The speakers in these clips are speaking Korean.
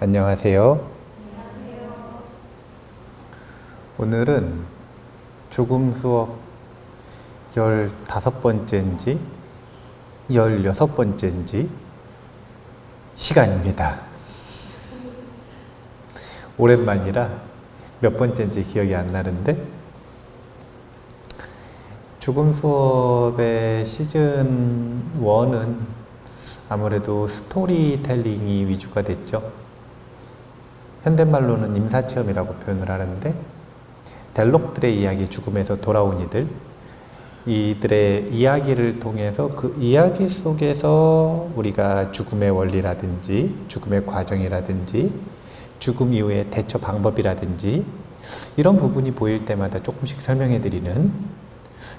안녕하세요. 오늘은 죽음 수업 15번째인지 16번째인지 시간입니다. 오랜만이라 몇 번째인지 기억이 안 나는데, 죽음 수업의 시즌 1은 아무래도 스토리텔링이 위주가 됐죠. 현대말로는 임사체험이라고 표현을 하는데, 델록들의 이야기, 죽음에서 돌아온 이들의 이야기를 통해서 그 이야기 속에서 우리가 죽음의 원리라든지 죽음의 과정이라든지 죽음 이후의 대처 방법이라든지 이런 부분이 보일 때마다 조금씩 설명해 드리는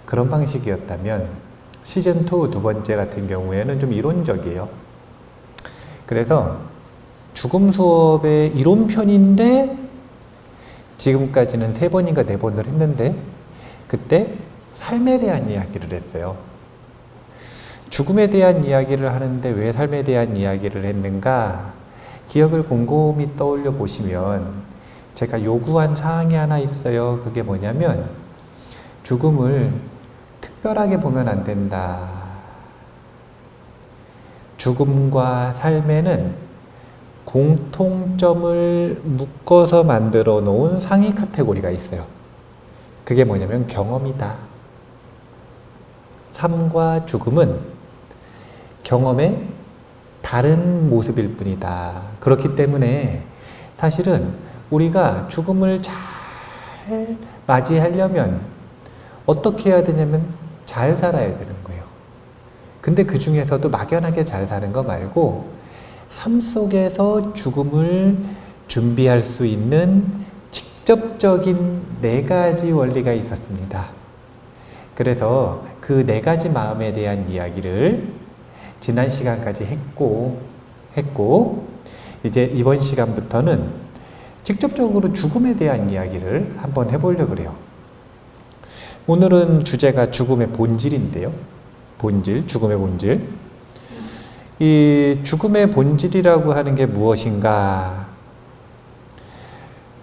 그런 방식이었다면, 시즌 2 두 번째 같은 경우에는 좀 이론적이에요. 그래서 죽음 수업의 이론편인데 지금까지는 3번인가 4번을 했는데, 그때 삶에 대한 이야기를 했어요. 죽음에 대한 이야기를 하는데 왜 삶에 대한 이야기를 했는가? 기억을 곰곰이 떠올려 보시면 제가 요구한 사항이 하나 있어요. 그게 뭐냐면, 죽음을 특별하게 보면 안 된다. 죽음과 삶에는 공통점을 묶어서 만들어 놓은 상위 카테고리가 있어요. 그게 뭐냐면 경험이다. 삶과 죽음은 경험의 다른 모습일 뿐이다. 그렇기 때문에 사실은 우리가 죽음을 잘 맞이하려면 어떻게 해야 되냐면 잘 살아야 되는 거예요. 근데 그 중에서도 막연하게 잘 사는 거 말고 삶 속에서 죽음을 준비할 수 있는 직접적인 4가지 원리가 있었습니다. 그래서 그 4가지 마음에 대한 이야기를 지난 시간까지 했고 이제 이번 시간부터는 직접적으로 죽음에 대한 이야기를 한번 해보려고 그래요. 오늘은 주제가 죽음의 본질인데요. 본질, 죽음의 본질. 이 죽음의 본질이라고 하는 게 무엇인가?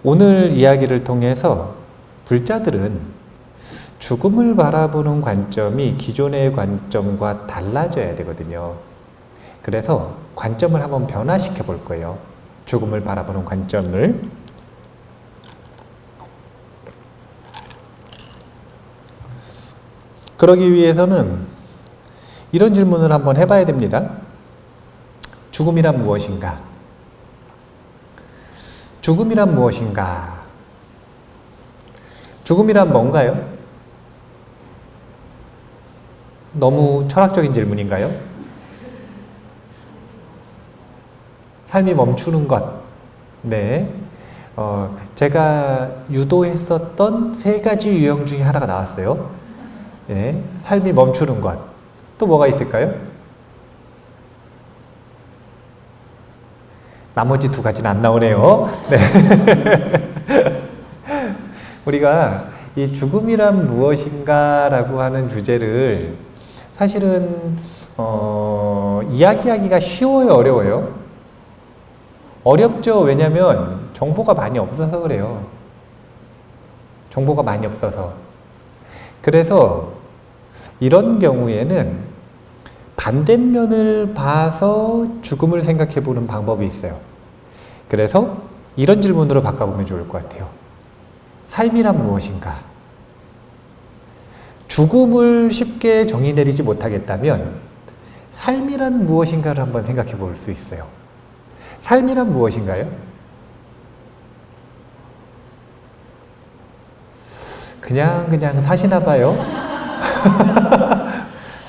오늘 이야기를 통해서 불자들은 죽음을 바라보는 관점이 기존의 관점과 달라져야 되거든요. 그래서 관점을 한번 변화시켜 볼 거예요. 죽음을 바라보는 관점을. 그러기 위해서는 이런 질문을 한번 해봐야 됩니다. 죽음이란 무엇인가? 죽음이란 무엇인가? 죽음이란 뭔가요? 너무 철학적인 질문인가요? 삶이 멈추는 것. 네. 제가 유도했었던 3가지 유형 중에 하나가 나왔어요. 네. 삶이 멈추는 것. 또 뭐가 있을까요? 나머지 2가지는 안 나오네요. 네. 우리가 이 죽음이란 무엇인가 라고 하는 주제를 사실은 이야기하기가 쉬워요, 어려워요? 어렵죠. 왜냐하면 정보가 많이 없어서 그래요. 정보가 많이 없어서. 그래서 이런 경우에는 반대면을 봐서 죽음을 생각해 보는 방법이 있어요. 그래서 이런 질문으로 바꿔보면 좋을 것 같아요. 삶이란 무엇인가? 죽음을 쉽게 정의 내리지 못하겠다면 삶이란 무엇인가를 한번 생각해 볼 수 있어요. 삶이란 무엇인가요? 그냥 사시나 봐요.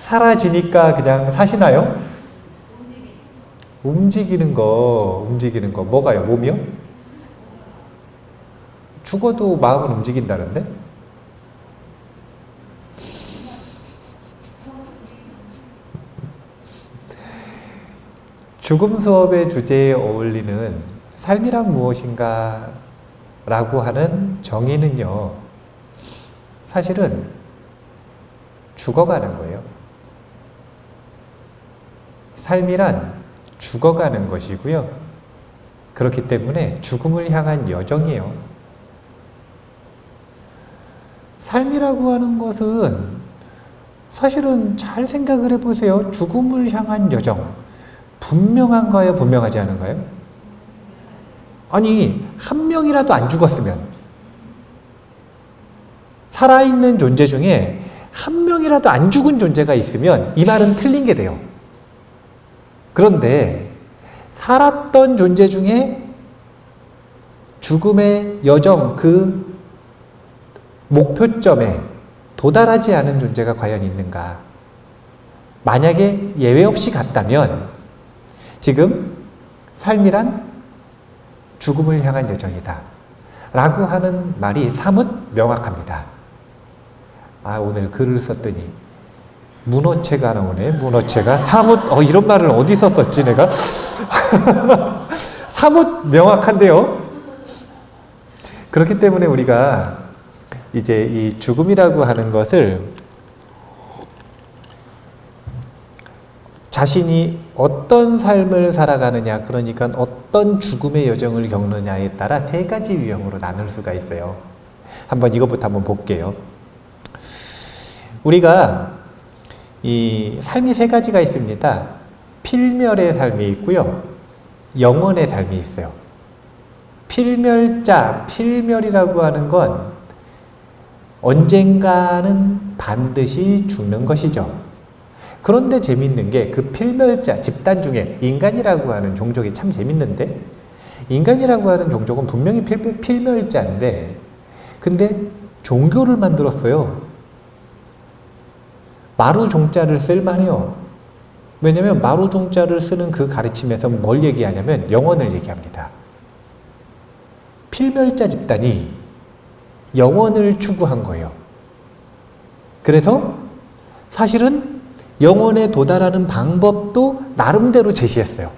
사라지니까 그냥 사시나요? 움직이는 거. 뭐가요? 몸이요? 죽어도 마음은 움직인다는데? 죽음 수업의 주제에 어울리는 삶이란 무엇인가 라고 하는 정의는요, 사실은 죽어가는 거예요. 삶이란 죽어가는 것이고요. 그렇기 때문에 죽음을 향한 여정이에요. 삶이라고 하는 것은 사실은 잘 생각을 해보세요. 죽음을 향한 여정. 분명한가요? 분명하지 않은가요? 아니, 한 명이라도 안 죽었으면, 살아있는 존재 중에 한 명이라도 안 죽은 존재가 있으면 이 말은 틀린 게 돼요. 그런데 살았던 존재 중에 죽음의 여정, 그 목표점에 도달하지 않은 존재가 과연 있는가? 만약에 예외 없이 갔다면 지금 삶이란 죽음을 향한 여정이다 라고 하는 말이 사뭇 명확합니다. 오늘 글을 썼더니 문어체가 나오네. 문어체가 사뭇, 이런 말을 어디서 썼지 내가? 사뭇 명확한데요. 그렇기 때문에 우리가 이제 이 죽음이라고 하는 것을 자신이 어떤 삶을 살아가느냐, 그러니까 어떤 죽음의 여정을 겪느냐에 따라 세 가지 유형으로 나눌 수가 있어요. 한번 이것부터 한번 볼게요. 우리가 이 삶이 세 가지가 있습니다. 필멸의 삶이 있고요, 영원의 삶이 있어요. 필멸이라고 하는 건 언젠가는 반드시 죽는 것이죠. 그런데 재밌는 게 그 필멸자 집단 중에 인간이라고 하는 종족이 참 재밌는데, 인간이라고 하는 종족은 분명히 필멸자인데 근데 종교를 만들었어요. 마루종자를 쓸만해요. 왜냐하면 마루종자를 쓰는 그 가르침에서 뭘 얘기하냐면 영원을 얘기합니다. 필멸자 집단이 영원을 추구한 거예요. 그래서 사실은 영원에 도달하는 방법도 나름대로 제시했어요.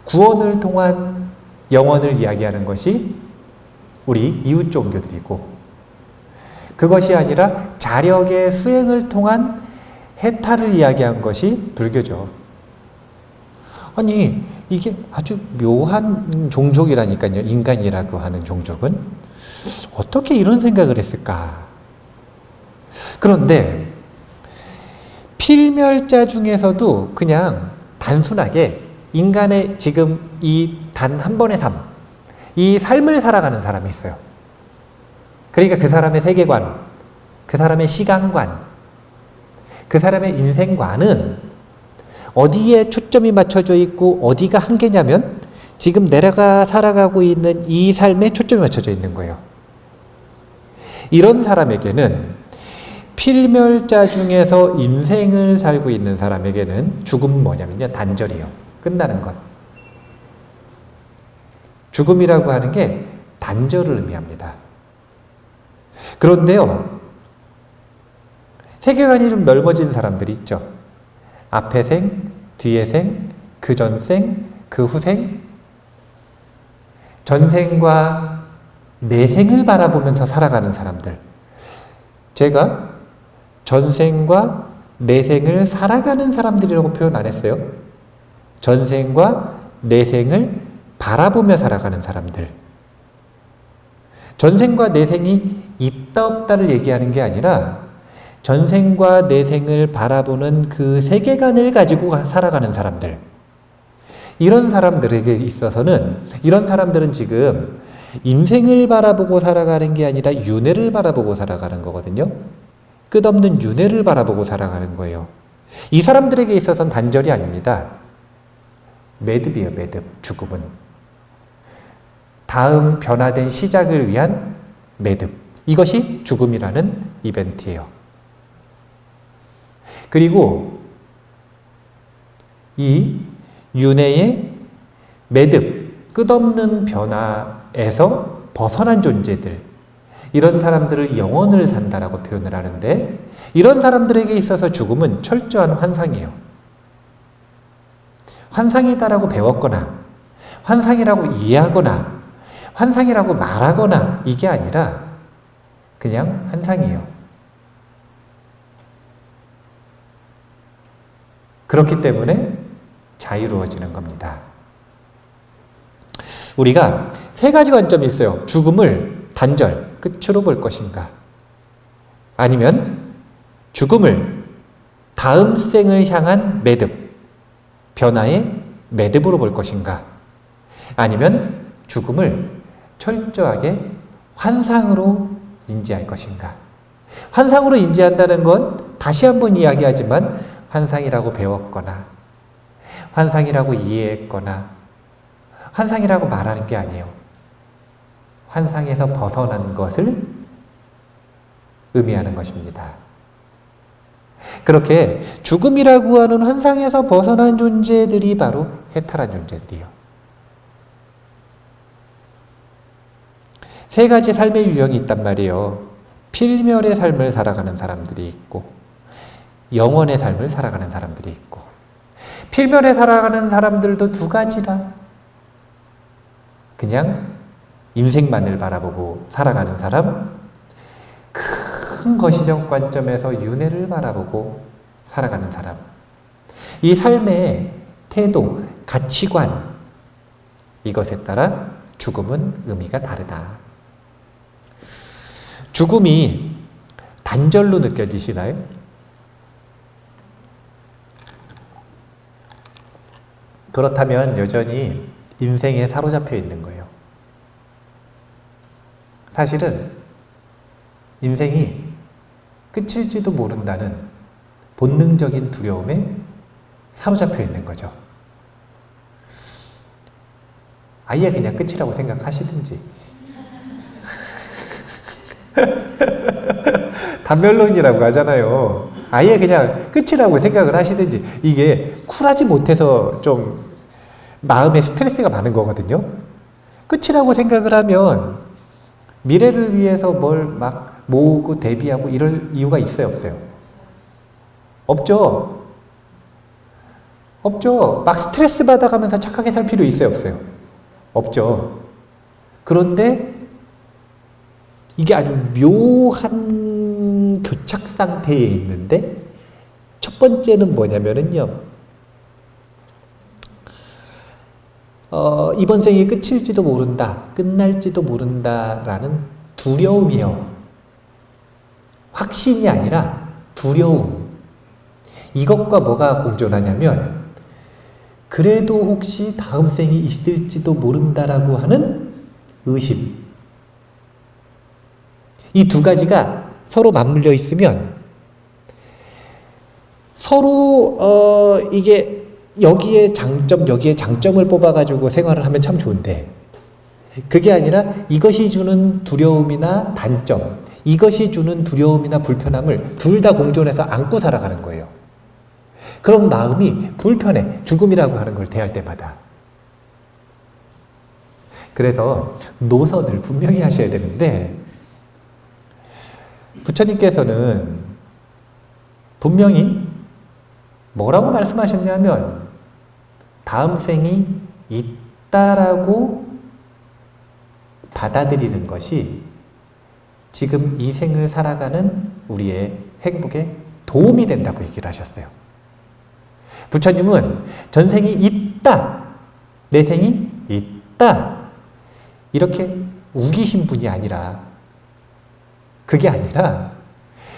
구원을 통한 영원을 이야기하는 것이 우리 이웃 종교들이고, 그것이 아니라 자력의 수행을 통한 해탈을 이야기한 것이 불교죠. 아니, 이게 아주 묘한 종족이라니까요. 인간이라고 하는 종족은 어떻게 이런 생각을 했을까? 그런데 필멸자 중에서도 그냥 단순하게 인간의 지금 이 단 한 번의 삶, 이 삶을 살아가는 사람이 있어요. 그러니까 그 사람의 세계관, 그 사람의 시간관, 그 사람의 인생관은 어디에 초점이 맞춰져 있고 어디가 한계냐면 지금 내가 살아가고 있는 이 삶에 초점이 맞춰져 있는 거예요. 이런 사람에게는, 필멸자 중에서 인생을 살고 있는 사람에게는 죽음은 뭐냐면요, 단절이에요. 끝나는 것. 죽음이라고 하는 게 단절을 의미합니다. 그런데요, 세계관이 좀 넓어진 사람들이 있죠. 앞의 생, 뒤의 생, 그 전생, 그 후생, 전생과 내생을 바라보면서 살아가는 사람들. 제가 전생과 내생을 살아가는 사람들이라고 표현 안 했어요. 전생과 내생을 바라보며 살아가는 사람들. 전생과 내생이 있다 없다를 얘기하는 게 아니라 전생과 내생을 바라보는 그 세계관을 가지고 살아가는 사람들. 이런 사람들에게 있어서는, 이런 사람들은 지금 인생을 바라보고 살아가는 게 아니라 윤회를 바라보고 살아가는 거거든요. 끝없는 윤회를 바라보고 살아가는 거예요. 이 사람들에게 있어서는 단절이 아닙니다. 매듭이에요, 매듭. 죽음은 다음 변화된 시작을 위한 매듭. 이것이 죽음이라는 이벤트예요. 그리고 이 윤회의 매듭, 끝없는 변화에서 벗어난 존재들, 이런 사람들을 영혼을 산다라고 표현을 하는데, 이런 사람들에게 있어서 죽음은 철저한 환상이에요. 환상이다라고 배웠거나 환상이라고 이해하거나 환상이라고 말하거나 이게 아니라 그냥 환상이에요. 그렇기 때문에 자유로워지는 겁니다. 우리가 세 가지 관점이 있어요. 죽음을 단절, 끝으로 볼 것인가? 아니면 죽음을 다음 생을 향한 매듭, 변화의 매듭으로 볼 것인가? 아니면 죽음을 철저하게 환상으로 인지할 것인가? 환상으로 인지한다는 건 다시 한번 이야기하지만 환상이라고 배웠거나 환상이라고 이해했거나 환상이라고 말하는 게 아니에요. 환상에서 벗어난 것을 의미하는 것입니다. 그렇게 죽음이라고 하는 환상에서 벗어난 존재들이 바로 해탈한 존재들이요. 세 가지 삶의 유형이 있단 말이에요. 필멸의 삶을 살아가는 사람들이 있고 영원의 삶을 살아가는 사람들이 있고 필멸에 살아가는 사람들도 두 가지라. 그냥 인생만을 바라보고 살아가는 사람, 큰 거시적 관점에서 윤회를 바라보고 살아가는 사람. 이 삶의 태도, 가치관, 이것에 따라 죽음은 의미가 다르다. 죽음이 단절로 느껴지시나요? 그렇다면 여전히 인생에 사로잡혀 있는 거예요. 사실은 인생이 끝일지도 모른다는 본능적인 두려움에 사로잡혀 있는 거죠. 아예 그냥 끝이라고 생각하시든지 단멸론이라고 하잖아요. 아예 그냥 끝이라고 생각을 하시든지. 이게 쿨하지 못해서 좀 마음에 스트레스가 많은 거거든요. 끝이라고 생각을 하면 미래를 위해서 뭘 막 모으고 대비하고 이럴 이유가 있어요, 없어요? 없죠. 없죠. 막 스트레스 받아가면서 착하게 살 필요 있어요, 없어요? 없죠. 그런데 이게 아주 묘한 교착 상태에 있는데 첫 번째는 뭐냐면은요. 이번 생이 끝일지도 모른다, 끝날지도 모른다라는 두려움이요. 확신이 아니라 두려움. 이것과 뭐가 공존하냐면 그래도 혹시 다음 생이 있을지도 모른다라고 하는 의심. 이 두 가지가 서로 맞물려 있으면 서로 이게 여기에 장점, 여기에 장점을 뽑아가지고 생활을 하면 참 좋은데 그게 아니라 이것이 주는 두려움이나 단점, 이것이 주는 두려움이나 불편함을 둘 다 공존해서 안고 살아가는 거예요. 그럼 마음이 불편해. 죽음이라고 하는 걸 대할 때마다. 그래서 노선을 분명히 하셔야 되는데 부처님께서는 분명히 뭐라고 말씀하셨냐면 다음 생이 있다라고 받아들이는 것이 지금 이 생을 살아가는 우리의 행복에 도움이 된다고 얘기를 하셨어요. 부처님은 전생이 있다, 내 생이 있다 이렇게 우기신 분이 아니라 그게 아니라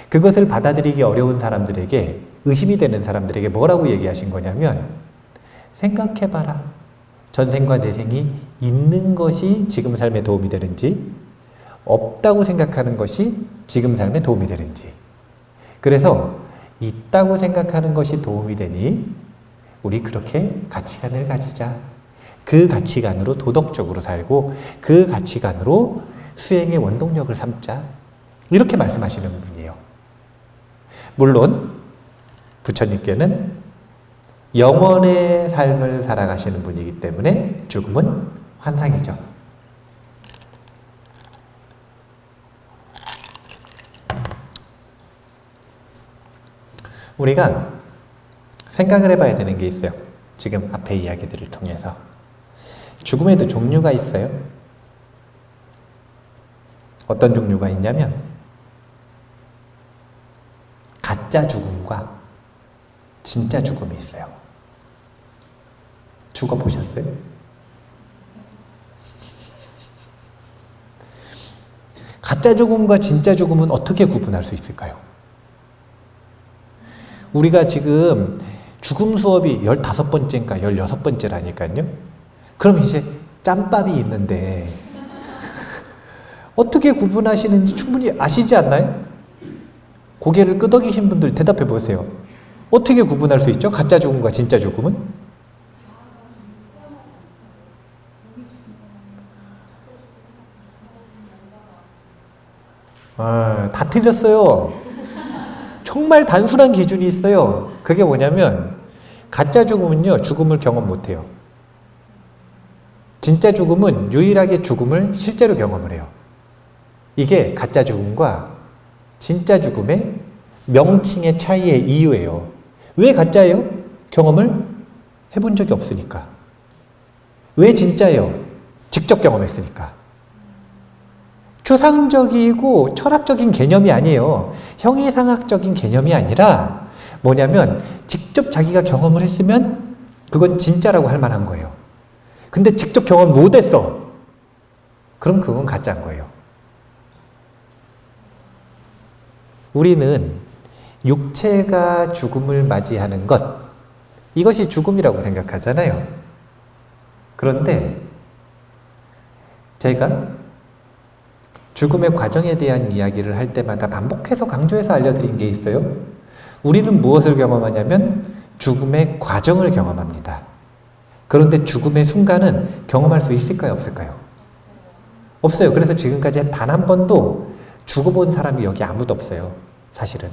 그것을 받아들이기 어려운 사람들에게 의심이 되는 사람들에게 뭐라고 얘기하신 거냐면 생각해봐라. 전생과 내생이 있는 것이 지금 삶에 도움이 되는지 없다고 생각하는 것이 지금 삶에 도움이 되는지. 그래서 있다고 생각하는 것이 도움이 되니 우리 그렇게 가치관을 가지자. 그 가치관으로 도덕적으로 살고 그 가치관으로 수행의 원동력을 삼자. 이렇게 말씀하시는 분이에요. 물론 부처님께는 영원의 삶을 살아가시는 분이기 때문에 죽음은 환상이죠. 우리가 생각을 해봐야 되는 게 있어요. 지금 앞에 이야기들을 통해서. 죽음에도 종류가 있어요. 어떤 종류가 있냐면 가짜 죽음과 진짜 죽음이 있어요. 죽어보셨어요? 가짜 죽음과 진짜 죽음은 어떻게 구분할 수 있을까요? 우리가 지금 죽음 수업이 15번째인가 16번째라니까요. 그럼 이제 짬밥이 있는데 어떻게 구분하시는지 충분히 아시지 않나요? 고개를 끄덕이신 분들 대답해 보세요. 어떻게 구분할 수 있죠? 가짜 죽음과 진짜 죽음은? 다 틀렸어요. 정말 단순한 기준이 있어요. 그게 뭐냐면 가짜 죽음은요, 죽음을 경험 못해요. 진짜 죽음은 유일하게 죽음을 실제로 경험을 해요. 이게 가짜 죽음과 진짜 죽음의 명칭의 차이의 이유예요. 왜 가짜예요? 경험을 해본 적이 없으니까. 왜 진짜예요? 직접 경험했으니까. 추상적이고 철학적인 개념이 아니에요. 형이상학적인 개념이 아니라 뭐냐면 직접 자기가 경험을 했으면 그건 진짜라고 할 만한 거예요. 근데 직접 경험 못했어. 그럼 그건 가짜인 거예요. 우리는 육체가 죽음을 맞이하는 것, 이것이 죽음이라고 생각하잖아요. 그런데 제가 죽음의 과정에 대한 이야기를 할 때마다 반복해서 강조해서 알려드린 게 있어요. 우리는 무엇을 경험하냐면 죽음의 과정을 경험합니다. 그런데 죽음의 순간은 경험할 수 있을까요? 없을까요? 없어요. 그래서 지금까지 단 한 번도 죽어본 사람이 여기 아무도 없어요. 사실은.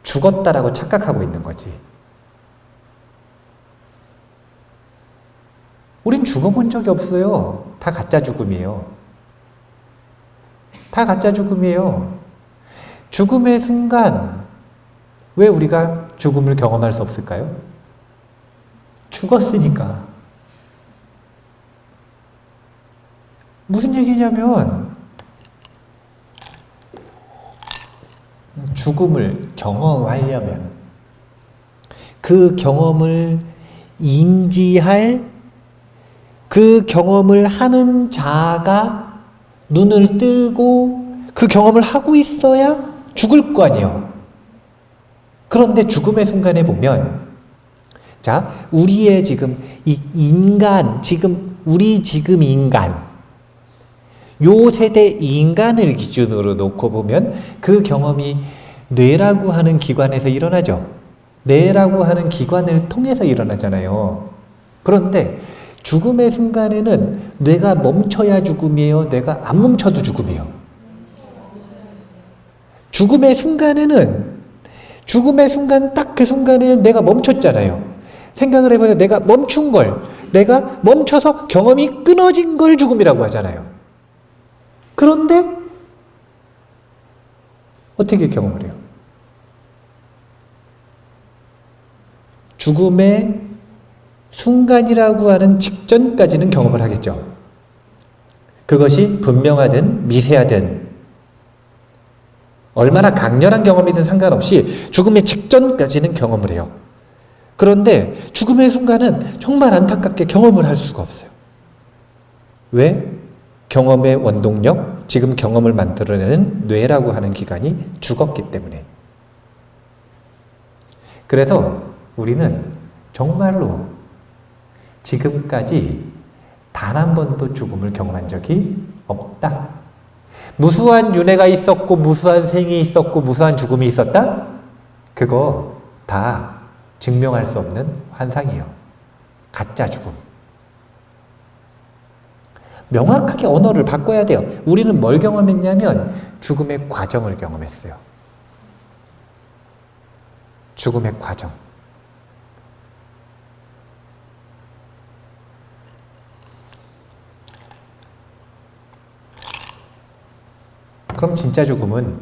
죽었다라고 착각하고 있는 거지. 우린 죽어본 적이 없어요. 다 가짜 죽음이에요. 다 가짜 죽음이에요. 죽음의 순간, 왜 우리가 죽음을 경험할 수 없을까요? 죽었으니까. 무슨 얘기냐면 죽음을 경험하려면 그 경험을 인지할, 그 경험을 하는 자가 눈을 뜨고 그 경험을 하고 있어야 죽을 거 아니에요. 그런데 죽음의 순간에 보면, 자, 우리의 지금 이 인간, 우리 지금 인간, 요 세대 인간을 기준으로 놓고 보면 그 경험이 뇌라고 하는 기관에서 일어나죠. 뇌라고 하는 기관을 통해서 일어나잖아요. 그런데 죽음의 순간에는 뇌가 멈춰야 죽음이에요? 뇌가 안 멈춰도 죽음이에요? 죽음의 순간에는, 죽음의 순간, 딱 그 순간에는 내가 멈췄잖아요. 생각을 해봐요. 내가 멈춘 걸, 내가 멈춰서 경험이 끊어진 걸 죽음이라고 하잖아요. 그런데 어떻게 경험을 해요? 죽음의 순간이라고 하는 직전까지는 경험을 하겠죠. 그것이 분명하든 미세하든 얼마나 강렬한 경험이든 상관없이 죽음의 직전까지는 경험을 해요. 그런데 죽음의 순간은 정말 안타깝게 경험을 할 수가 없어요. 왜? 경험의 원동력, 지금 경험을 만들어내는 뇌라고 하는 기관이 죽었기 때문에. 그래서 우리는 정말로 지금까지 단 한 번도 죽음을 경험한 적이 없다. 무수한 윤회가 있었고, 무수한 생이 있었고, 무수한 죽음이 있었다? 그거 다 증명할 수 없는 환상이에요. 가짜 죽음. 명확하게 언어를 바꿔야 돼요. 우리는 뭘 경험했냐면 죽음의 과정을 경험했어요. 죽음의 과정. 그럼 진짜 죽음은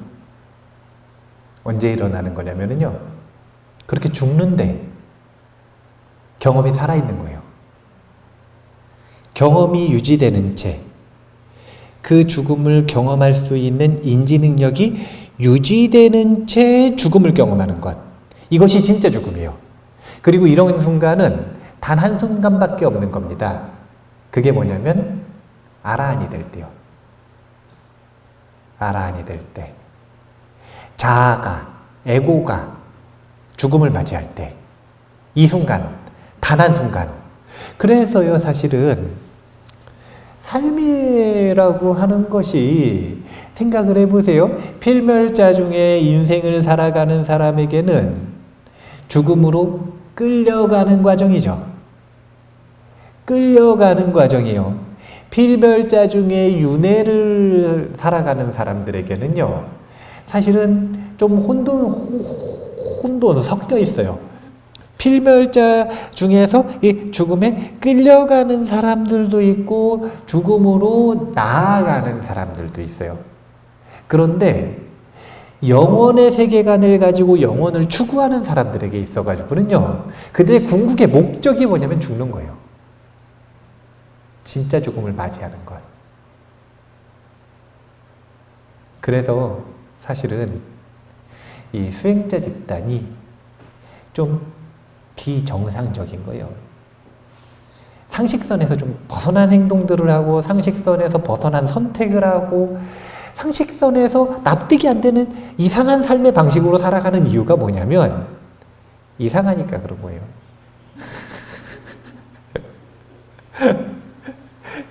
언제 일어나는 거냐면요, 그렇게 죽는데 경험이 살아있는 거예요. 경험이 유지되는 채, 그 죽음을 경험할 수 있는 인지 능력이 유지되는 채 죽음을 경험하는 것, 이것이 진짜 죽음이에요. 그리고 이런 순간은 단 한순간밖에 없는 겁니다. 그게 뭐냐면 아라한이 될 때요. 나란히 될 때, 자아가, 에고가 죽음을 맞이할 때, 이 순간, 단 한순간. 그래서요, 사실은 삶이라고 하는 것이, 생각을 해보세요. 필멸자 중에 인생을 살아가는 사람에게는 죽음으로 끌려가는 과정이죠. 끌려가는 과정이에요. 필멸자 중에 윤회를 살아가는 사람들에게는요, 사실은 좀 혼돈 섞여 있어요. 필멸자 중에서 이 죽음에 끌려가는 사람들도 있고 죽음으로 나아가는 사람들도 있어요. 그런데 영원의 세계관을 가지고 영원을 추구하는 사람들에게 있어가지고는요, 그들의 궁극의 목적이 뭐냐면 죽는 거예요. 진짜 죽음을 맞이하는 것. 그래서 사실은 이 수행자 집단이 좀 비정상적인 거예요. 상식선에서 좀 벗어난 행동들을 하고, 상식선에서 벗어난 선택을 하고, 상식선에서 납득이 안 되는 이상한 삶의 방식으로 살아가는 이유가 뭐냐면, 이상하니까 그런 거예요.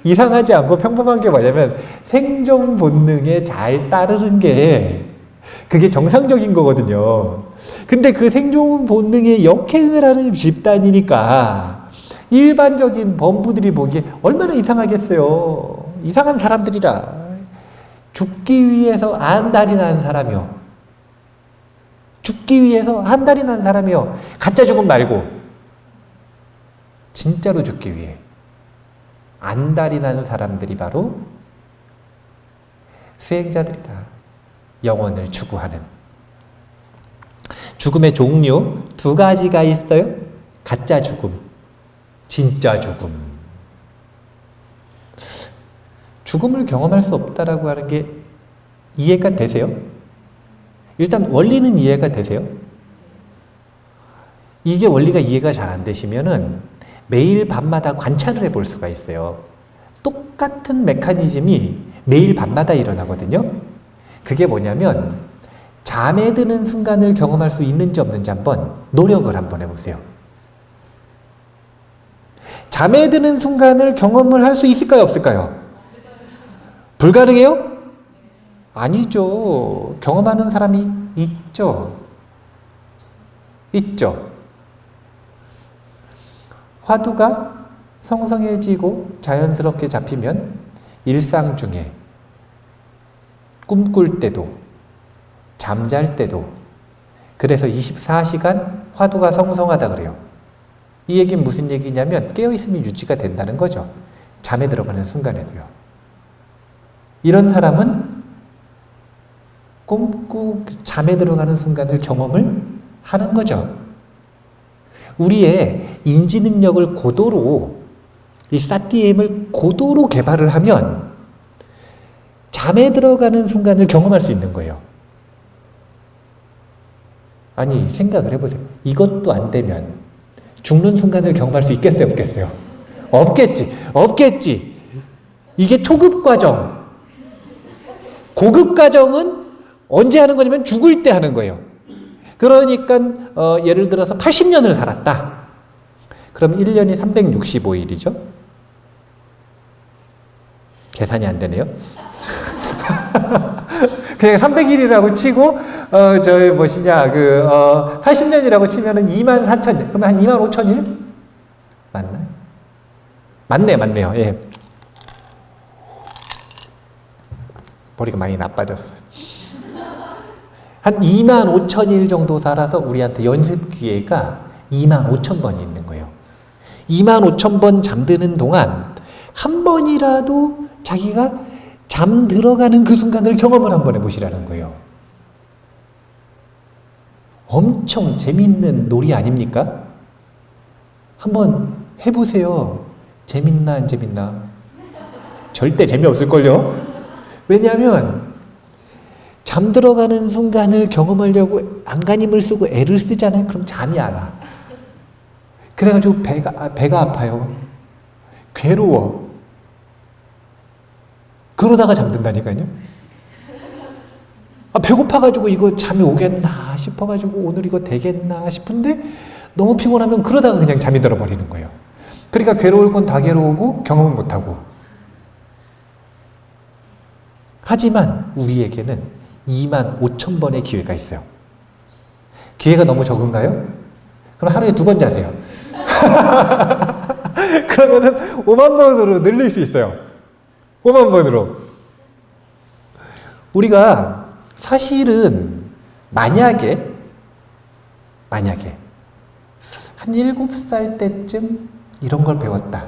이상하지 않고 평범한 게 뭐냐면, 생존 본능에 잘 따르는 게, 그게 정상적인 거거든요. 근데 그 생존 본능에 역행을 하는 집단이니까, 일반적인 범부들이 보기에 얼마나 이상하겠어요. 이상한 사람들이라. 죽기 위해서 안달이 난 사람이요. 죽기 위해서 안달이 난 사람이요. 가짜 죽음 말고 진짜로 죽기 위해 안달이 나는 사람들이 바로 수행자들이다. 영혼을 추구하는. 죽음의 종류 두 가지가 있어요. 가짜 죽음, 진짜 죽음. 죽음을 경험할 수 없다라고 하는 게 이해가 되세요? 일단 원리는 이해가 되세요? 이게 원리가 이해가 잘 안 되시면은 매일 밤마다 관찰을 해볼 수가 있어요. 똑같은 메커니즘이 매일 밤마다 일어나거든요. 그게 뭐냐면 잠에 드는 순간을 경험할 수 있는지 없는지 한번 노력을 한번 해보세요. 잠에 드는 순간을 경험을 할 수 있을까요? 없을까요? 불가능해요? 아니죠. 경험하는 사람이 있죠. 있죠. 화두가 성성해지고 자연스럽게 잡히면 일상 중에 꿈꿀 때도 잠잘 때도, 그래서 24시간 화두가 성성하다 그래요. 이 얘기는 무슨 얘기냐면 깨어있으면 유지가 된다는 거죠. 잠에 들어가는 순간에도요. 이런 사람은 잠에 들어가는 순간을 경험을 하는 거죠. 우리의 인지 능력을 고도로, 이 사티엠을 고도로 개발을 하면 잠에 들어가는 순간을 경험할 수 있는 거예요. 아니, 생각을 해보세요. 이것도 안 되면 죽는 순간을 경험할 수 있겠어요? 없겠어요? 없겠지. 이게 초급 과정. 고급 과정은 언제 하는 거냐면 죽을 때 하는 거예요. 그러니까 예를 들어서 80년을 살았다. 그럼 1년이 365일이죠. 계산이 안 되네요. 그냥 300일이라고 치고 80년이라고 치면은 24,000일. 그러면 한 25,000일? 맞나요? 맞네요. 예. 머리가 많이 나빠졌어요. 한 25,000일 정도 살아서 우리한테 연습 기회가 25,000번이 있는 거예요. 25,000번 잠드는 동안 한 번이라도 자기가 잠 들어가는 그 순간을 경험을 한번 해보시라는 거예요. 엄청 재밌는 놀이 아닙니까? 한번 해보세요. 재밌나 안 재밌나? 절대 재미없을걸요? 왜냐하면 잠들어가는 순간을 경험하려고 안간힘을 쓰고 애를 쓰잖아요. 그럼 잠이 안 와. 그래가지고 배가 아파요. 괴로워. 그러다가 잠든다니까요. 배고파가지고 이거 잠이 오겠나 싶어가지고 오늘 이거 되겠나 싶은데 너무 피곤하면 그러다가 그냥 잠이 들어버리는 거예요. 그러니까 괴로울 건 다 괴로우고 경험을 못하고. 하지만 우리에게는 25,000번의 기회가 있어요. 기회가 너무 적은가요? 그럼 하루에 2번 자세요. 그러면은 5만 번으로 늘릴 수 있어요. 5만 번으로. 우리가 사실은 만약에 한 7살 때쯤 이런 걸 배웠다.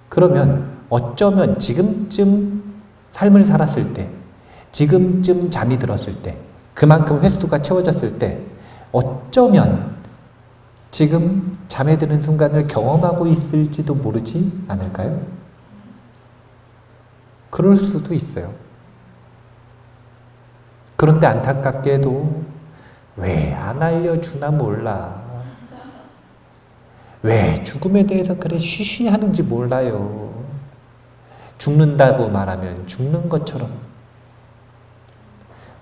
그러면 어쩌면 지금쯤 삶을 살았을 때, 지금쯤 잠이 들었을 때, 그만큼 횟수가 채워졌을 때 어쩌면 지금 잠에 드는 순간을 경험하고 있을지도 모르지 않을까요? 그럴 수도 있어요. 그런데 안타깝게도 왜 안 알려주나 몰라. 왜 죽음에 대해서 그래 쉬쉬하는지 몰라요. 죽는다고 말하면 죽는 것처럼.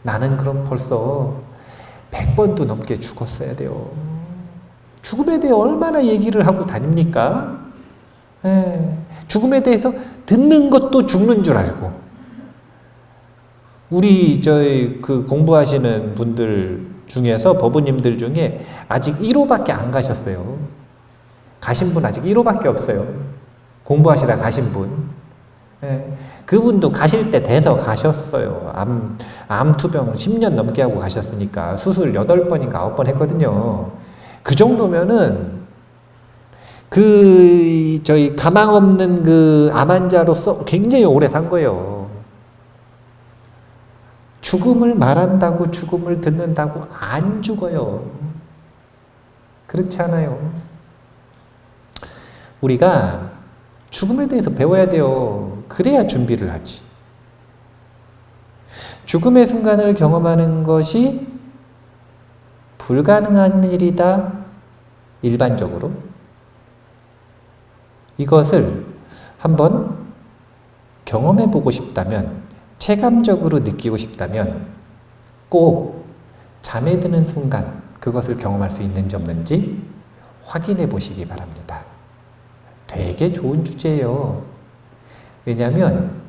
나는 그럼 벌써 100번도 넘게 죽었어야 돼요. 죽음에 대해 얼마나 얘기를 하고 다닙니까? 죽음에 대해서 듣는 것도 죽는 줄 알고. 우리 그 공부하시는 분들 중에서 법부님들 중에 아직 1호밖에 안 가셨어요. 가신 분 아직 1호밖에 없어요. 공부하시다 가신 분. 그분도 가실 때 돼서 가셨어요. 암 투병 10년 넘게 하고 가셨으니까 수술 8번인가 9번 했거든요. 그 정도면은 저희 가망 없는 그 암 환자로서 굉장히 오래 산 거예요. 죽음을 말한다고 죽음을 듣는다고 안 죽어요. 그렇지 않아요. 우리가 죽음에 대해서 배워야 돼요. 그래야 준비를 하지. 죽음의 순간을 경험하는 것이 불가능한 일이다. 일반적으로. 이것을 한번 경험해 보고 싶다면, 체감적으로 느끼고 싶다면 꼭 잠에 드는 순간 그것을 경험할 수 있는지 없는지 확인해 보시기 바랍니다. 되게 좋은 주제예요. 왜냐하면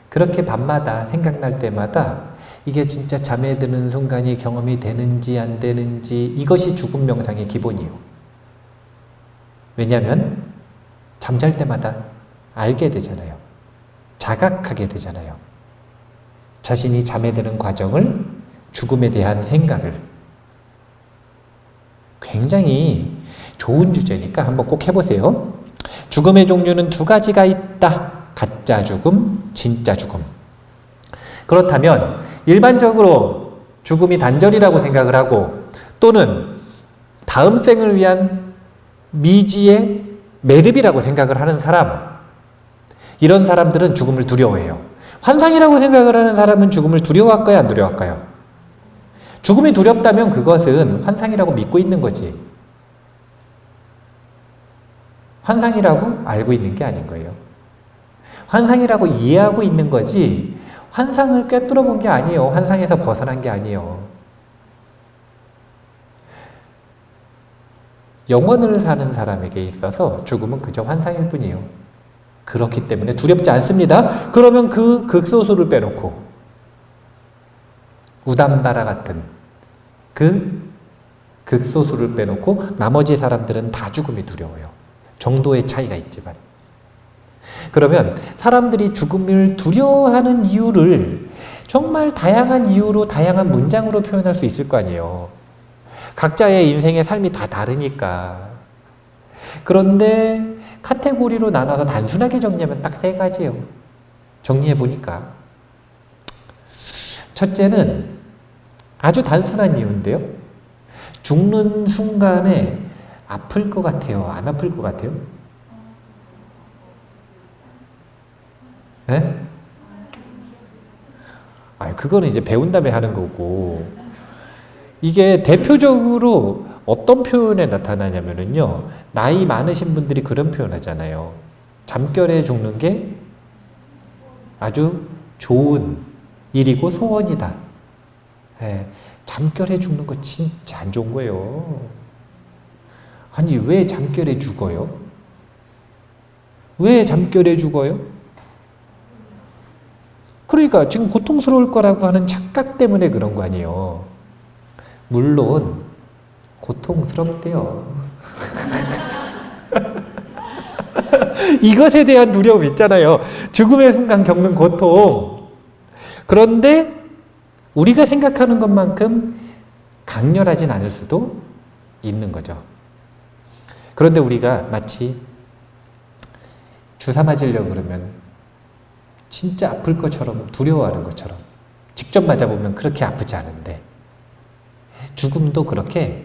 그렇게 밤마다 생각날 때마다 이게 진짜 잠에 드는 순간이 경험이 되는지 안 되는지, 이것이 죽음 명상의 기본이에요. 왜냐하면 잠잘 때마다 알게 되잖아요. 자각하게 되잖아요. 자신이 잠에 드는 과정을, 죽음에 대한 생각을. 굉장히 좋은 주제니까 한번 꼭 해보세요. 죽음의 종류는 2가지가 있다. 가짜 죽음, 진짜 죽음. 그렇다면 일반적으로 죽음이 단절이라고 생각을 하고, 또는 다음 생을 위한 미지의 매듭이라고 생각을 하는 사람, 이런 사람들은 죽음을 두려워해요. 환상이라고 생각을 하는 사람은 죽음을 두려워할까요? 안 두려워할까요? 죽음이 두렵다면 그것은 환상이라고 믿고 있는 거지. 환상이라고 알고 있는 게 아닌 거예요. 환상이라고 이해하고 있는 거지, 환상을 꿰뚫어 본 게 아니에요. 환상에서 벗어난 게 아니에요. 영원을 사는 사람에게 있어서 죽음은 그저 환상일 뿐이에요. 그렇기 때문에 두렵지 않습니다. 그러면 그 극소수를 빼놓고, 우담바라 같은 그 극소수를 빼놓고 나머지 사람들은 다 죽음이 두려워요. 정도의 차이가 있지만. 그러면 사람들이 죽음을 두려워하는 이유를 정말 다양한 이유로, 다양한 문장으로 표현할 수 있을 거 아니에요. 각자의 인생의 삶이 다 다르니까. 그런데 카테고리로 나눠서 단순하게 정리하면 딱 3가지예요. 정리해보니까. 첫째는 아주 단순한 이유인데요. 죽는 순간에 아플 것 같아요? 안 아플 것 같아요? 네? 그거는 이제 배운 다음에 하는 거고, 이게 대표적으로 어떤 표현에 나타나냐면요, 나이 많으신 분들이 그런 표현 하잖아요. 잠결에 죽는 게 아주 좋은 일이고 소원이다. 예, 잠결에 죽는 거 진짜 안 좋은 거예요. 아니, 왜 잠결에 죽어요? 왜 잠결에 죽어요? 그러니까 지금 고통스러울 거라고 하는 착각 때문에 그런 거 아니에요. 물론 고통스럽대요. 이것에 대한 두려움 있잖아요. 죽음의 순간 겪는 고통. 그런데 우리가 생각하는 것만큼 강렬하진 않을 수도 있는 거죠. 그런데 우리가 마치 주사 맞으려고 그러면 진짜 아플 것처럼 두려워하는 것처럼 직접 맞아보면 그렇게 아프지 않은데 죽음도 그렇게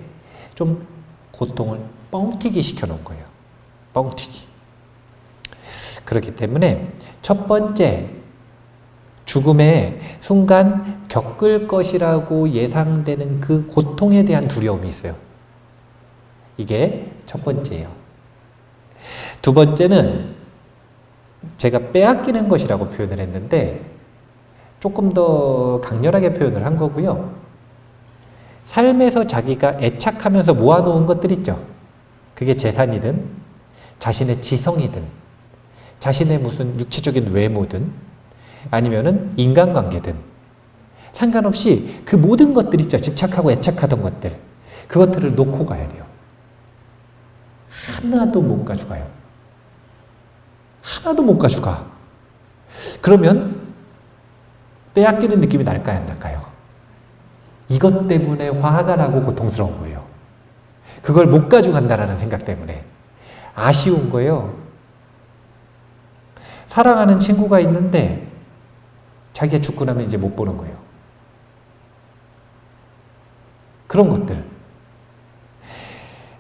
좀 고통을 뻥튀기 시켜놓은 거예요. 뻥튀기. 그렇기 때문에 첫 번째 죽음의 순간 겪을 것이라고 예상되는 그 고통에 대한 두려움이 있어요. 이게 첫 번째예요. 두 번째는 제가 빼앗기는 것이라고 표현을 했는데 조금 더 강렬하게 표현을 한 거고요. 삶에서 자기가 애착하면서 모아놓은 것들 있죠. 그게 재산이든 자신의 지성이든 자신의 무슨 육체적인 외모든 아니면은 인간관계든 상관없이 그 모든 것들 있죠. 집착하고 애착하던 것들. 그것들을 놓고 가야 돼요. 하나도 못 가져가요. 하나도 못 가져가. 그러면 빼앗기는 느낌이 날까요, 안 날까요? 이것 때문에 화가 나고 고통스러운 거예요. 그걸 못 가져간다라는 생각 때문에 아쉬운 거예요. 사랑하는 친구가 있는데 자기가 죽고 나면 이제 못 보는 거예요. 그런 것들.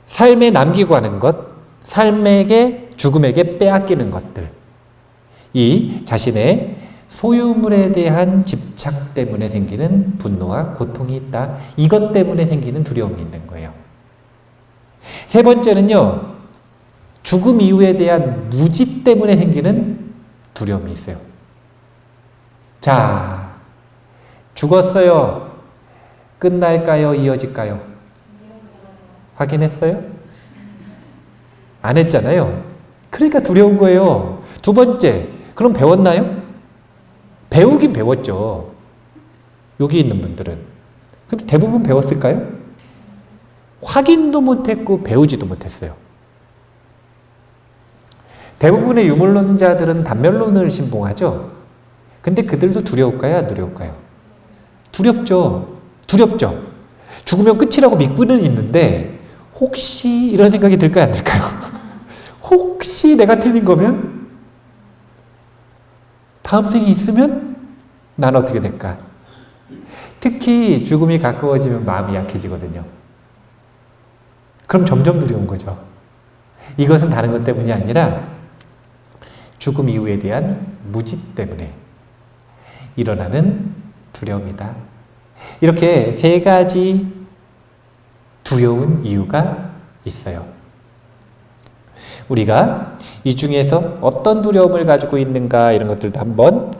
삶에 남기고 하는 것, 삶에게, 죽음에게 빼앗기는 것들. 이 자신의 소유물에 대한 집착 때문에 생기는 분노와 고통이 있다. 이것 때문에 생기는 두려움이 있는 거예요. 세 번째는요, 죽음 이후에 대한 무지 때문에 생기는 두려움이 있어요. 자, 죽었어요. 끝날까요? 이어질까요? 확인했어요? 안 했잖아요. 그러니까 두려운 거예요. 두 번째, 그럼 배웠나요? 배우긴 배웠죠. 여기 있는 분들은. 근데 대부분 배웠을까요? 확인도 못했고 배우지도 못했어요. 대부분의 유물론자들은 단멸론을 신봉하죠. 근데 그들도 두려울까요? 안 두려울까요? 두렵죠. 두렵죠. 죽으면 끝이라고 믿고는 있는데 혹시 이런 생각이 들까요? 안 들까요? 혹시 내가 틀린 거면? 다음 생이 있으면? 난 어떻게 될까? 특히 죽음이 가까워지면 마음이 약해지거든요. 그럼 점점 두려운 거죠. 이것은 다른 것 때문이 아니라 죽음 이후에 대한 무지 때문에 일어나는 두려움이다. 이렇게 세 가지 두려운 이유가 있어요. 우리가 이 중에서 어떤 두려움을 가지고 있는가 이런 것들도 한번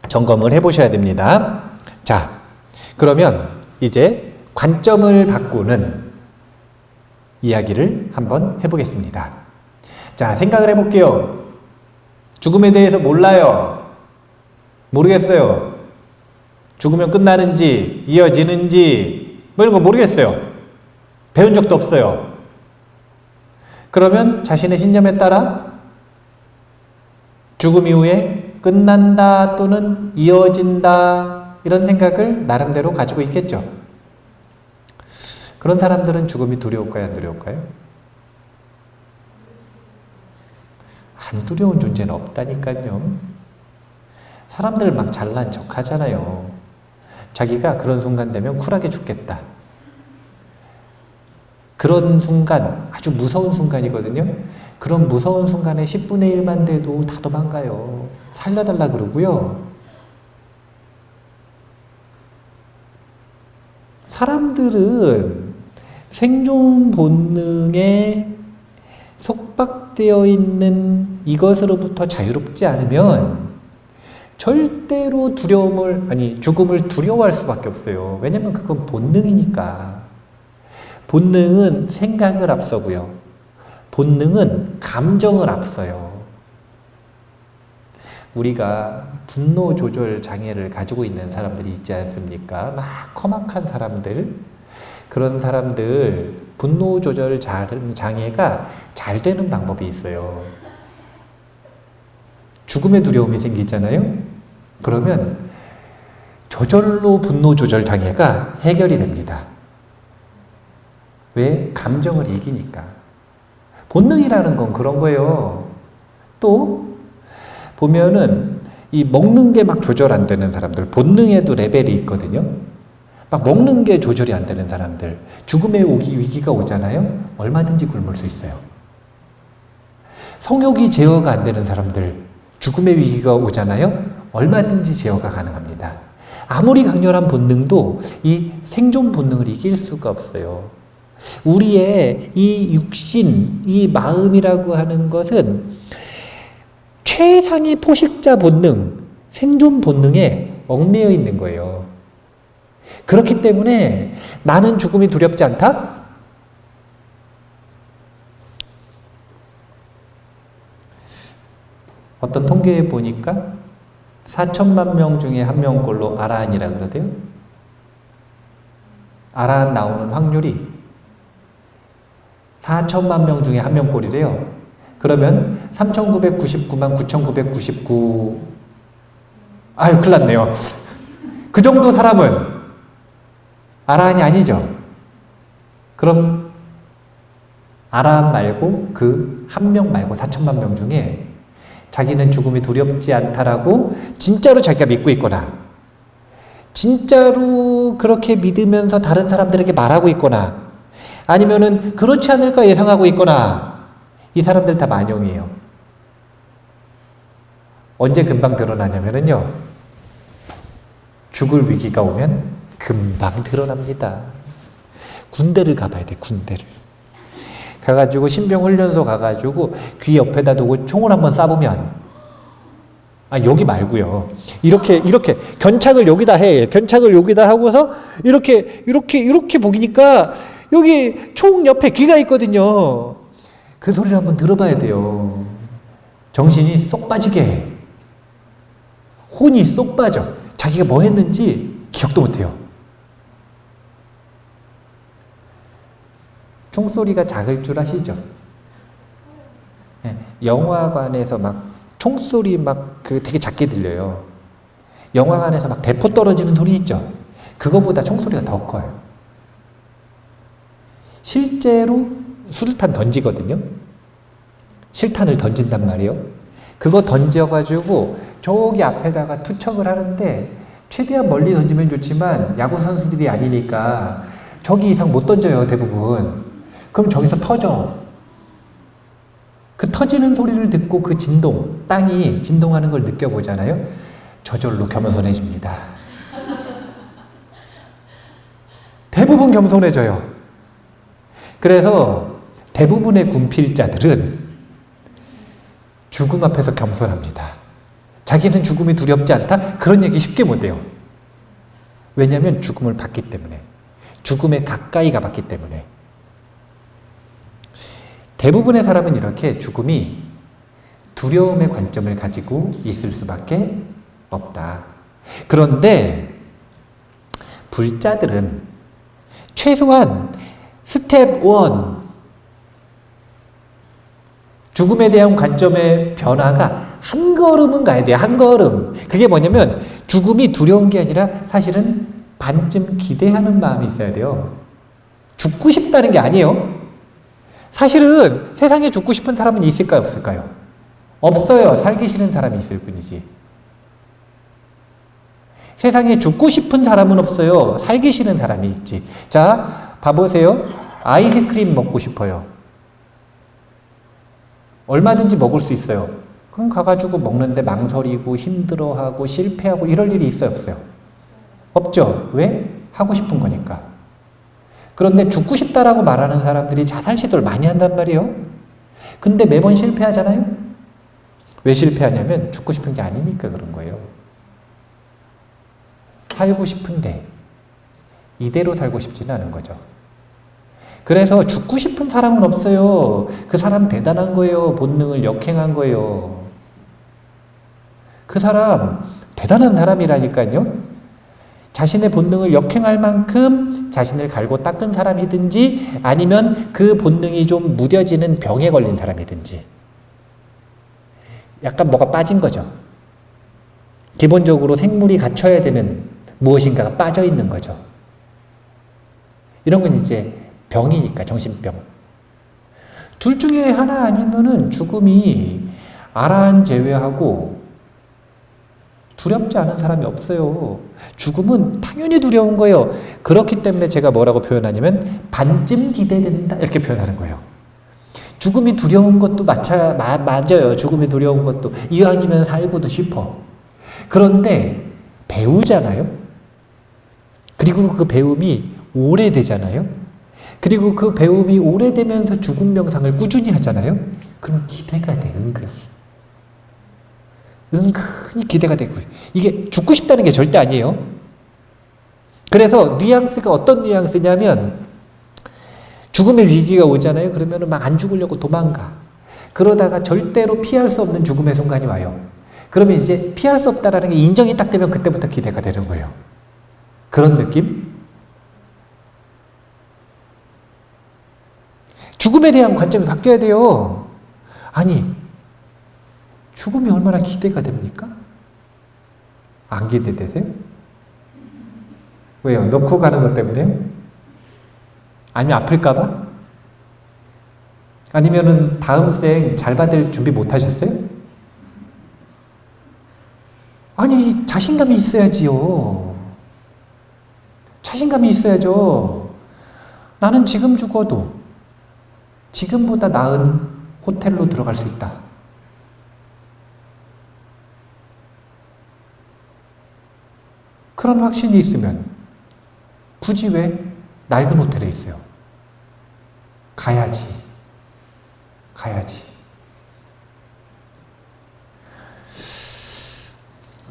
점검을 해보셔야 됩니다. 자, 그러면 이제 관점을 바꾸는 이야기를 한번 해보겠습니다. 자, 생각을 해볼게요. 죽음에 대해서 몰라요. 모르겠어요. 죽으면 끝나는지 이어지는지 뭐 이런 거 모르겠어요. 배운 적도 없어요. 그러면 자신의 신념에 따라 죽음 이후에 끝난다 또는 이어진다 이런 생각을 나름대로 가지고 있겠죠. 그런 사람들은 죽음이 두려울까요? 안 두려울까요? 안 두려운 존재는 없다니까요. 사람들 막 잘난 척 하잖아요. 자기가 그런 순간 되면 쿨하게 죽겠다. 그런 순간, 아주 무서운 순간이거든요. 그런 무서운 순간에 10분의 1만 돼도 다 도망가요. 살려달라 그러고요. 사람들은 생존 본능에 속박되어 있는 이것으로부터 자유롭지 않으면 절대로 죽음을 두려워할 수밖에 없어요. 왜냐면 그건 본능이니까. 본능은 생각을 앞서고요. 본능은 감정을 앞서요. 우리가 분노 조절 장애를 가지고 있는 사람들이 있지 않습니까? 막 험악한 사람들, 그런 사람들 분노 조절 장애가 잘 되는 방법이 있어요. 죽음의 두려움이 생기잖아요? 그러면 저절로 분노 조절 장애가 해결이 됩니다. 왜? 감정을 이기니까. 본능이라는 건 그런 거예요. 또 보면은 이 먹는 게 막 조절 안 되는 사람들, 본능에도 레벨이 있거든요. 막 먹는 게 조절이 안 되는 사람들, 죽음의 위기가 오잖아요. 얼마든지 굶을 수 있어요. 성욕이 제어가 안 되는 사람들, 죽음의 위기가 오잖아요. 얼마든지 제어가 가능합니다. 아무리 강렬한 본능도 이 생존 본능을 이길 수가 없어요. 우리의 이 육신, 이 마음이라고 하는 것은 최상의 포식자 본능, 생존 본능에 얽매여 있는 거예요. 그렇기 때문에 나는 죽음이 두렵지 않다? 어떤 통계에 보니까 4천만 명 중에 한 명꼴로 아라한이라 그러대요. 아라한 나오는 확률이 4천만 명 중에 한 명꼴이래요. 그러면 3,999만 9,999 아유 큰일 났네요. 그 정도 사람은 아라한이 아니죠. 그럼 아라한 말고 그 한 명 말고 4천만 명 중에 자기는 죽음이 두렵지 않다라고 진짜로 자기가 믿고 있거나 진짜로 그렇게 믿으면서 다른 사람들에게 말하고 있거나 아니면은 그렇지 않을까 예상하고 있거나 이 사람들 다 만용이에요. 언제 금방 드러나냐면요. 죽을 위기가 오면 금방 드러납니다. 군대를 가봐야 돼, 군대를. 가가지고 신병훈련소 가가지고 귀 옆에다 두고 총을 한번 쏴보면 여기 말고요. 이렇게 견착을 여기다 해. 견착을 여기다 하고서 이렇게 보기니까 여기 총 옆에 귀가 있거든요. 그 소리를 한번 들어봐야 돼요. 정신이 쏙 빠지게 해. 혼이 쏙 빠져. 자기가 뭐 했는지 기억도 못해요. 총소리가 작을 줄 아시죠? 네, 영화관에서 막 총소리 막 되게 작게 들려요. 영화관에서 막 대포 떨어지는 소리 있죠? 그거보다 총소리가 더 커요. 실제로 수류탄 던지거든요. 실탄을 던진단 말이에요. 그거 던져가지고 저기 앞에다가 투척을 하는데 최대한 멀리 던지면 좋지만 야구 선수들이 아니니까 저기 이상 못 던져요, 대부분. 그럼 저기서 터져. 그 터지는 소리를 듣고 그 진동, 땅이 진동하는 걸 느껴보잖아요. 저절로 겸손해집니다. 대부분 겸손해져요. 그래서 대부분의 군필자들은 죽음 앞에서 겸손합니다. 자기는 죽음이 두렵지 않다? 그런 얘기 쉽게 못해요. 왜냐하면 죽음을 봤기 때문에. 죽음에 가까이 가봤기 때문에. 대부분의 사람은 이렇게 죽음이 두려움의 관점을 가지고 있을 수밖에 없다. 그런데 불자들은 최소한 스텝 1 죽음에 대한 관점의 변화가 한 걸음은 가야 돼요. 한 걸음. 그게 뭐냐면 죽음이 두려운 게 아니라 사실은 반쯤 기대하는 마음이 있어야 돼요. 죽고 싶다는 게 아니에요. 사실은 세상에 죽고 싶은 사람은 있을까요? 없을까요? 없어요. 살기 싫은 사람이 있을 뿐이지. 세상에 죽고 싶은 사람은 없어요. 살기 싫은 사람이 있지. 자, 봐보세요. 아이스크림 먹고 싶어요. 얼마든지 먹을 수 있어요. 그럼 가가지고 먹는데 망설이고 힘들어하고 실패하고 이럴 일이 있어요? 없어요? 없죠. 왜? 하고 싶은 거니까. 그런데 죽고 싶다라고 말하는 사람들이 자살 시도를 많이 한단 말이에요. 근데 매번 실패하잖아요. 왜 실패하냐면 죽고 싶은 게 아니니까 그런 거예요. 살고 싶은데 이대로 살고 싶지는 않은 거죠. 그래서 죽고 싶은 사람은 없어요. 그 사람 대단한 거예요. 본능을 역행한 거예요. 그 사람 대단한 사람이라니까요. 자신의 본능을 역행할 만큼 자신을 갈고 닦은 사람이든지 아니면 그 본능이 좀 무뎌지는 병에 걸린 사람이든지 약간 뭐가 빠진 거죠. 기본적으로 생물이 갖춰야 되는 무엇인가가 빠져 있는 거죠. 이런 건 이제 병이니까, 정신병. 둘 중에 하나 아니면은 죽음이 아라한 제외하고 두렵지 않은 사람이 없어요. 죽음은 당연히 두려운 거예요. 그렇기 때문에 제가 뭐라고 표현하냐면 반쯤 기대된다 이렇게 표현하는 거예요. 죽음이 두려운 것도 맞아요. 죽음이 두려운 것도 이왕이면 살고도 싶어. 그런데 배우잖아요. 그리고 그 배움이 오래되잖아요. 그리고 그 배움이 오래되면서 죽음 명상을 꾸준히 하잖아요. 그럼 기대가 돼, 은근히. 은근히 기대가 되고. 이게 죽고 싶다는 게 절대 아니에요. 그래서 뉘앙스가 어떤 뉘앙스냐면 죽음의 위기가 오잖아요. 그러면 막 안 죽으려고 도망가. 그러다가 절대로 피할 수 없는 죽음의 순간이 와요. 그러면 이제 피할 수 없다라는 게 인정이 딱 되면 그때부터 기대가 되는 거예요. 그런 느낌? 죽음에 대한 관점이 바뀌어야 돼요. 아니, 죽음이 얼마나 기대가 됩니까? 안 기대되세요? 왜요? 넣고 가는 것 때문에요? 아니면 아플까봐? 아니면은 다음 생 잘 받을 준비 못 하셨어요? 아니, 자신감이 있어야지요. 자신감이 있어야죠. 나는 지금 죽어도 지금보다 나은 호텔로 들어갈 수 있다. 그런 확신이 있으면 굳이 왜 낡은 호텔에 있어요? 가야지.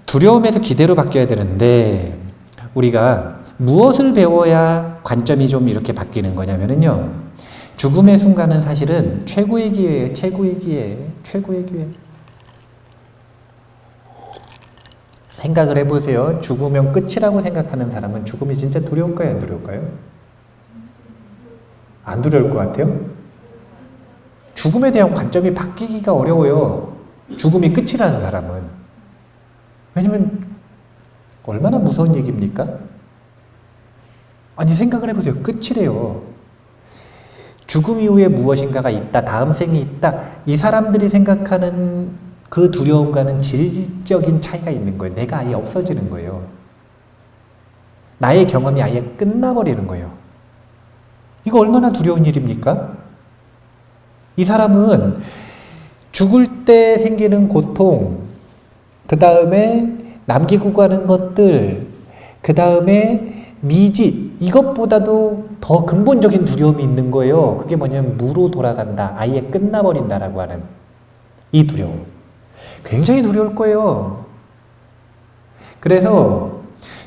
두려움에서 기대로 바뀌어야 되는데 우리가 무엇을 배워야 관점이 좀 이렇게 바뀌는 거냐면요. 죽음의 순간은 사실은 최고의 기회예요. 최고의 기회. 생각을 해보세요. 죽으면 끝이라고 생각하는 사람은 죽음이 진짜 두려울까요? 안 두려울까요? 안 두려울 것 같아요? 죽음에 대한 관점이 바뀌기가 어려워요. 죽음이 끝이라는 사람은. 왜냐면 얼마나 무서운 얘기입니까? 아니 생각을 해보세요. 끝이래요. 죽음 이후에 무엇인가가 있다. 다음 생이 있다. 이 사람들이 생각하는 그 두려움과는 질적인 차이가 있는 거예요. 내가 아예 없어지는 거예요. 나의 경험이 아예 끝나버리는 거예요. 이거 얼마나 두려운 일입니까? 이 사람은 죽을 때 생기는 고통, 그 다음에 남기고 가는 것들, 그 다음에 미집, 이것보다도 더 근본적인 두려움이 있는 거예요. 그게 뭐냐면 무로 돌아간다. 아예 끝나버린다라고 하는 이 두려움. 굉장히 두려울 거예요. 그래서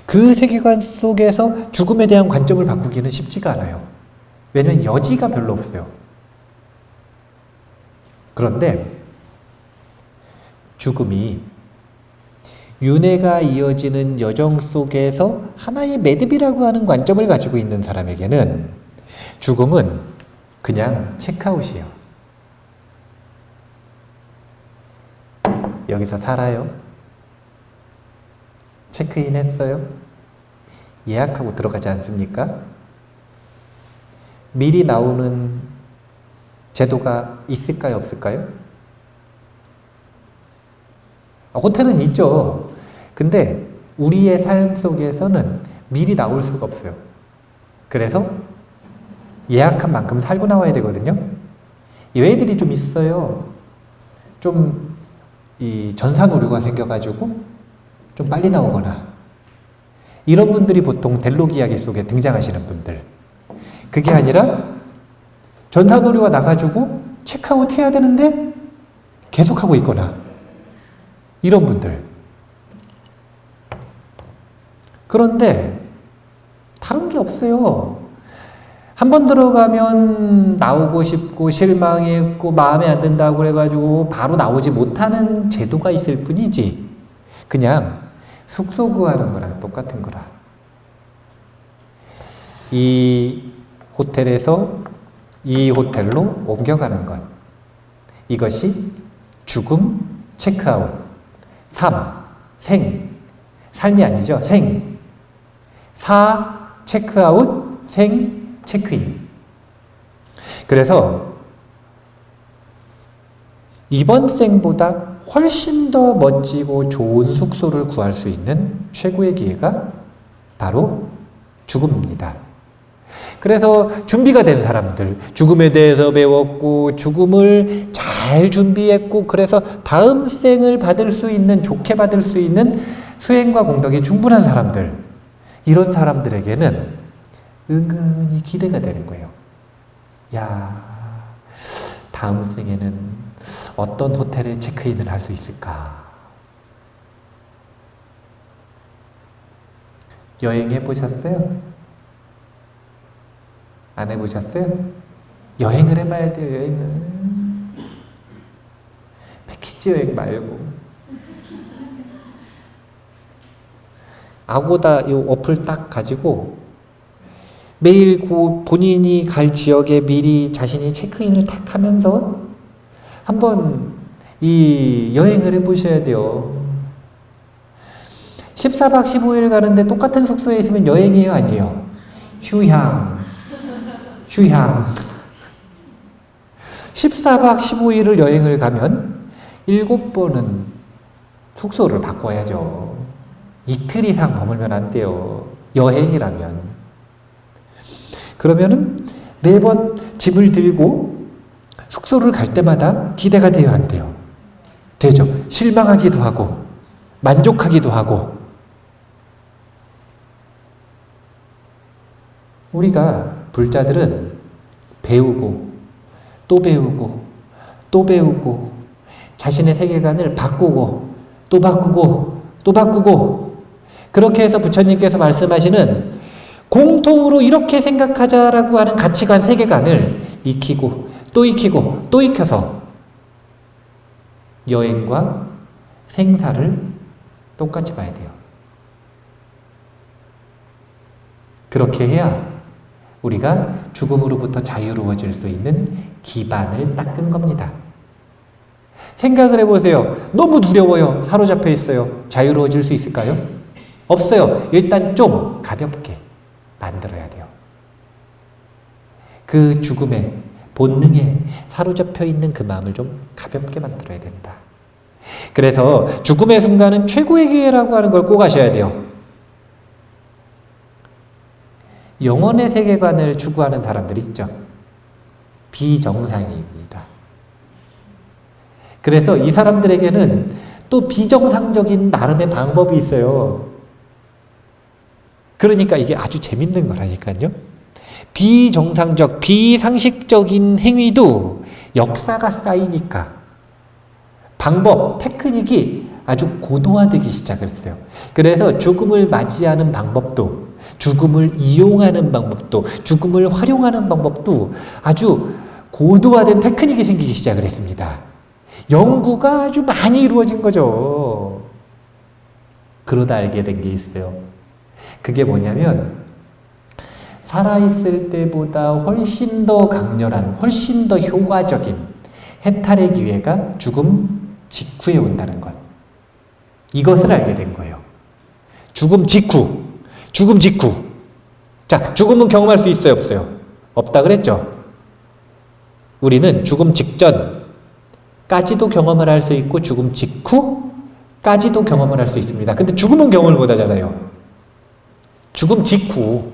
그 세계관 속에서 죽음에 대한 관점을 바꾸기는 쉽지가 않아요. 왜냐면 여지가 별로 없어요. 그런데 죽음이 윤회가 이어지는 여정 속에서 하나의 매듭이라고 하는 관점을 가지고 있는 사람에게는 죽음은 그냥 체크아웃이에요. 여기서 살아요? 체크인 했어요? 예약하고 들어가지 않습니까? 미리 나오는 제도가 있을까요? 없을까요? 호텔은 있죠. 근데 우리의 삶 속에서는 미리 나올 수가 없어요. 그래서 예약한 만큼 살고 나와야 되거든요. 예외들이 좀 있어요. 좀 이 전산 오류가 생겨가지고 좀 빨리 나오거나 이런 분들이 보통 델록 이야기 속에 등장하시는 분들. 그게 아니라 전산 오류가 나가지고 체크아웃 해야 되는데 계속하고 있거나 이런 분들. 그런데 다른 게 없어요. 한 번 들어가면 나오고 싶고 실망했고 마음에 안 든다고 그래가지고 바로 나오지 못하는 제도가 있을 뿐이지, 그냥 숙소 구하는 거랑 똑같은 거라. 이 호텔에서 이 호텔로 옮겨가는 것, 이것이 죽음 체크아웃, 삶이 아니죠. 사 체크아웃, 생 체크인. 그래서 이번 생보다 훨씬 더 멋지고 좋은 숙소를 구할 수 있는 최고의 기회가 바로 죽음입니다. 그래서 준비가 된 사람들, 죽음에 대해서 배웠고 죽음을 잘 준비했고 그래서 다음 생을 받을 수 있는, 좋게 받을 수 있는 수행과 공덕이 충분한 사람들, 이런 사람들에게는 은근히 기대가 되는 거예요. 야, 다음 생에는 어떤 호텔에 체크인을 할 수 있을까? 여행해 보셨어요? 안 해보셨어요? 여행을 해봐야 돼요. 여행을. 패키지 여행 말고. 아고다 이 어플 딱 가지고 매일 본인이 갈 지역에 미리 자신이 체크인을 탁 하면서 한번 이 여행을 해보셔야 돼요. 14박 15일 가는데 똑같은 숙소에 있으면 여행이에요, 아니에요? 휴양. 14박 15일을 여행을 가면 7번은 숙소를 바꿔야죠. 이틀 이상 머물면 안 돼요. 여행이라면. 그러면은 매번 짐을 들고 숙소를 갈 때마다 기대가 돼야 안 돼요? 되죠. 실망하기도 하고 만족하기도 하고. 우리가 불자들은 배우고 또 배우고 또 배우고 자신의 세계관을 바꾸고 또 바꾸고 또 바꾸고, 그렇게 해서 부처님께서 말씀하시는 공통으로 이렇게 생각하자라고 하는 가치관, 세계관을 익히고 또 익히고 또 익혀서 여행과 생사를 똑같이 봐야 돼요. 그렇게 해야 우리가 죽음으로부터 자유로워질 수 있는 기반을 닦은 겁니다. 생각을 해보세요. 너무 두려워요. 사로잡혀 있어요. 자유로워질 수 있을까요? 없어요. 일단 좀 가볍게 만들어야 돼요. 그 죽음의 본능에 사로잡혀 있는 그 마음을 좀 가볍게 만들어야 된다. 그래서 죽음의 순간은 최고의 기회라고 하는 걸 꼭 아셔야 돼요. 영혼의 세계관을 추구하는 사람들이 있죠. 비정상입니다. 그래서 이 사람들에게는 또 비정상적인 나름의 방법이 있어요. 그러니까 이게 아주 재밌는 거라니까요. 비정상적, 비상식적인 행위도 역사가 쌓이니까 방법, 테크닉이 아주 고도화되기 시작을 했어요. 그래서 죽음을 맞이하는 방법도, 죽음을 이용하는 방법도, 죽음을 활용하는 방법도 아주 고도화된 테크닉이 생기기 시작을 했습니다. 연구가 아주 많이 이루어진 거죠. 그러다 알게 된 게 있어요. 그게 뭐냐면 살아있을 때보다 훨씬 더 강렬한, 훨씬 더 효과적인 해탈의 기회가 죽음 직후에 온다는 것. 이것을 알게 된 거예요. 죽음 직후. 자, 죽음은 경험할 수 있어요, 없어요? 없다 그랬죠? 우리는 죽음 직전까지도 경험을 할 수 있고 죽음 직후까지도 경험을 할 수 있습니다. 근데 죽음은 경험을 못 하잖아요. 죽음 직후.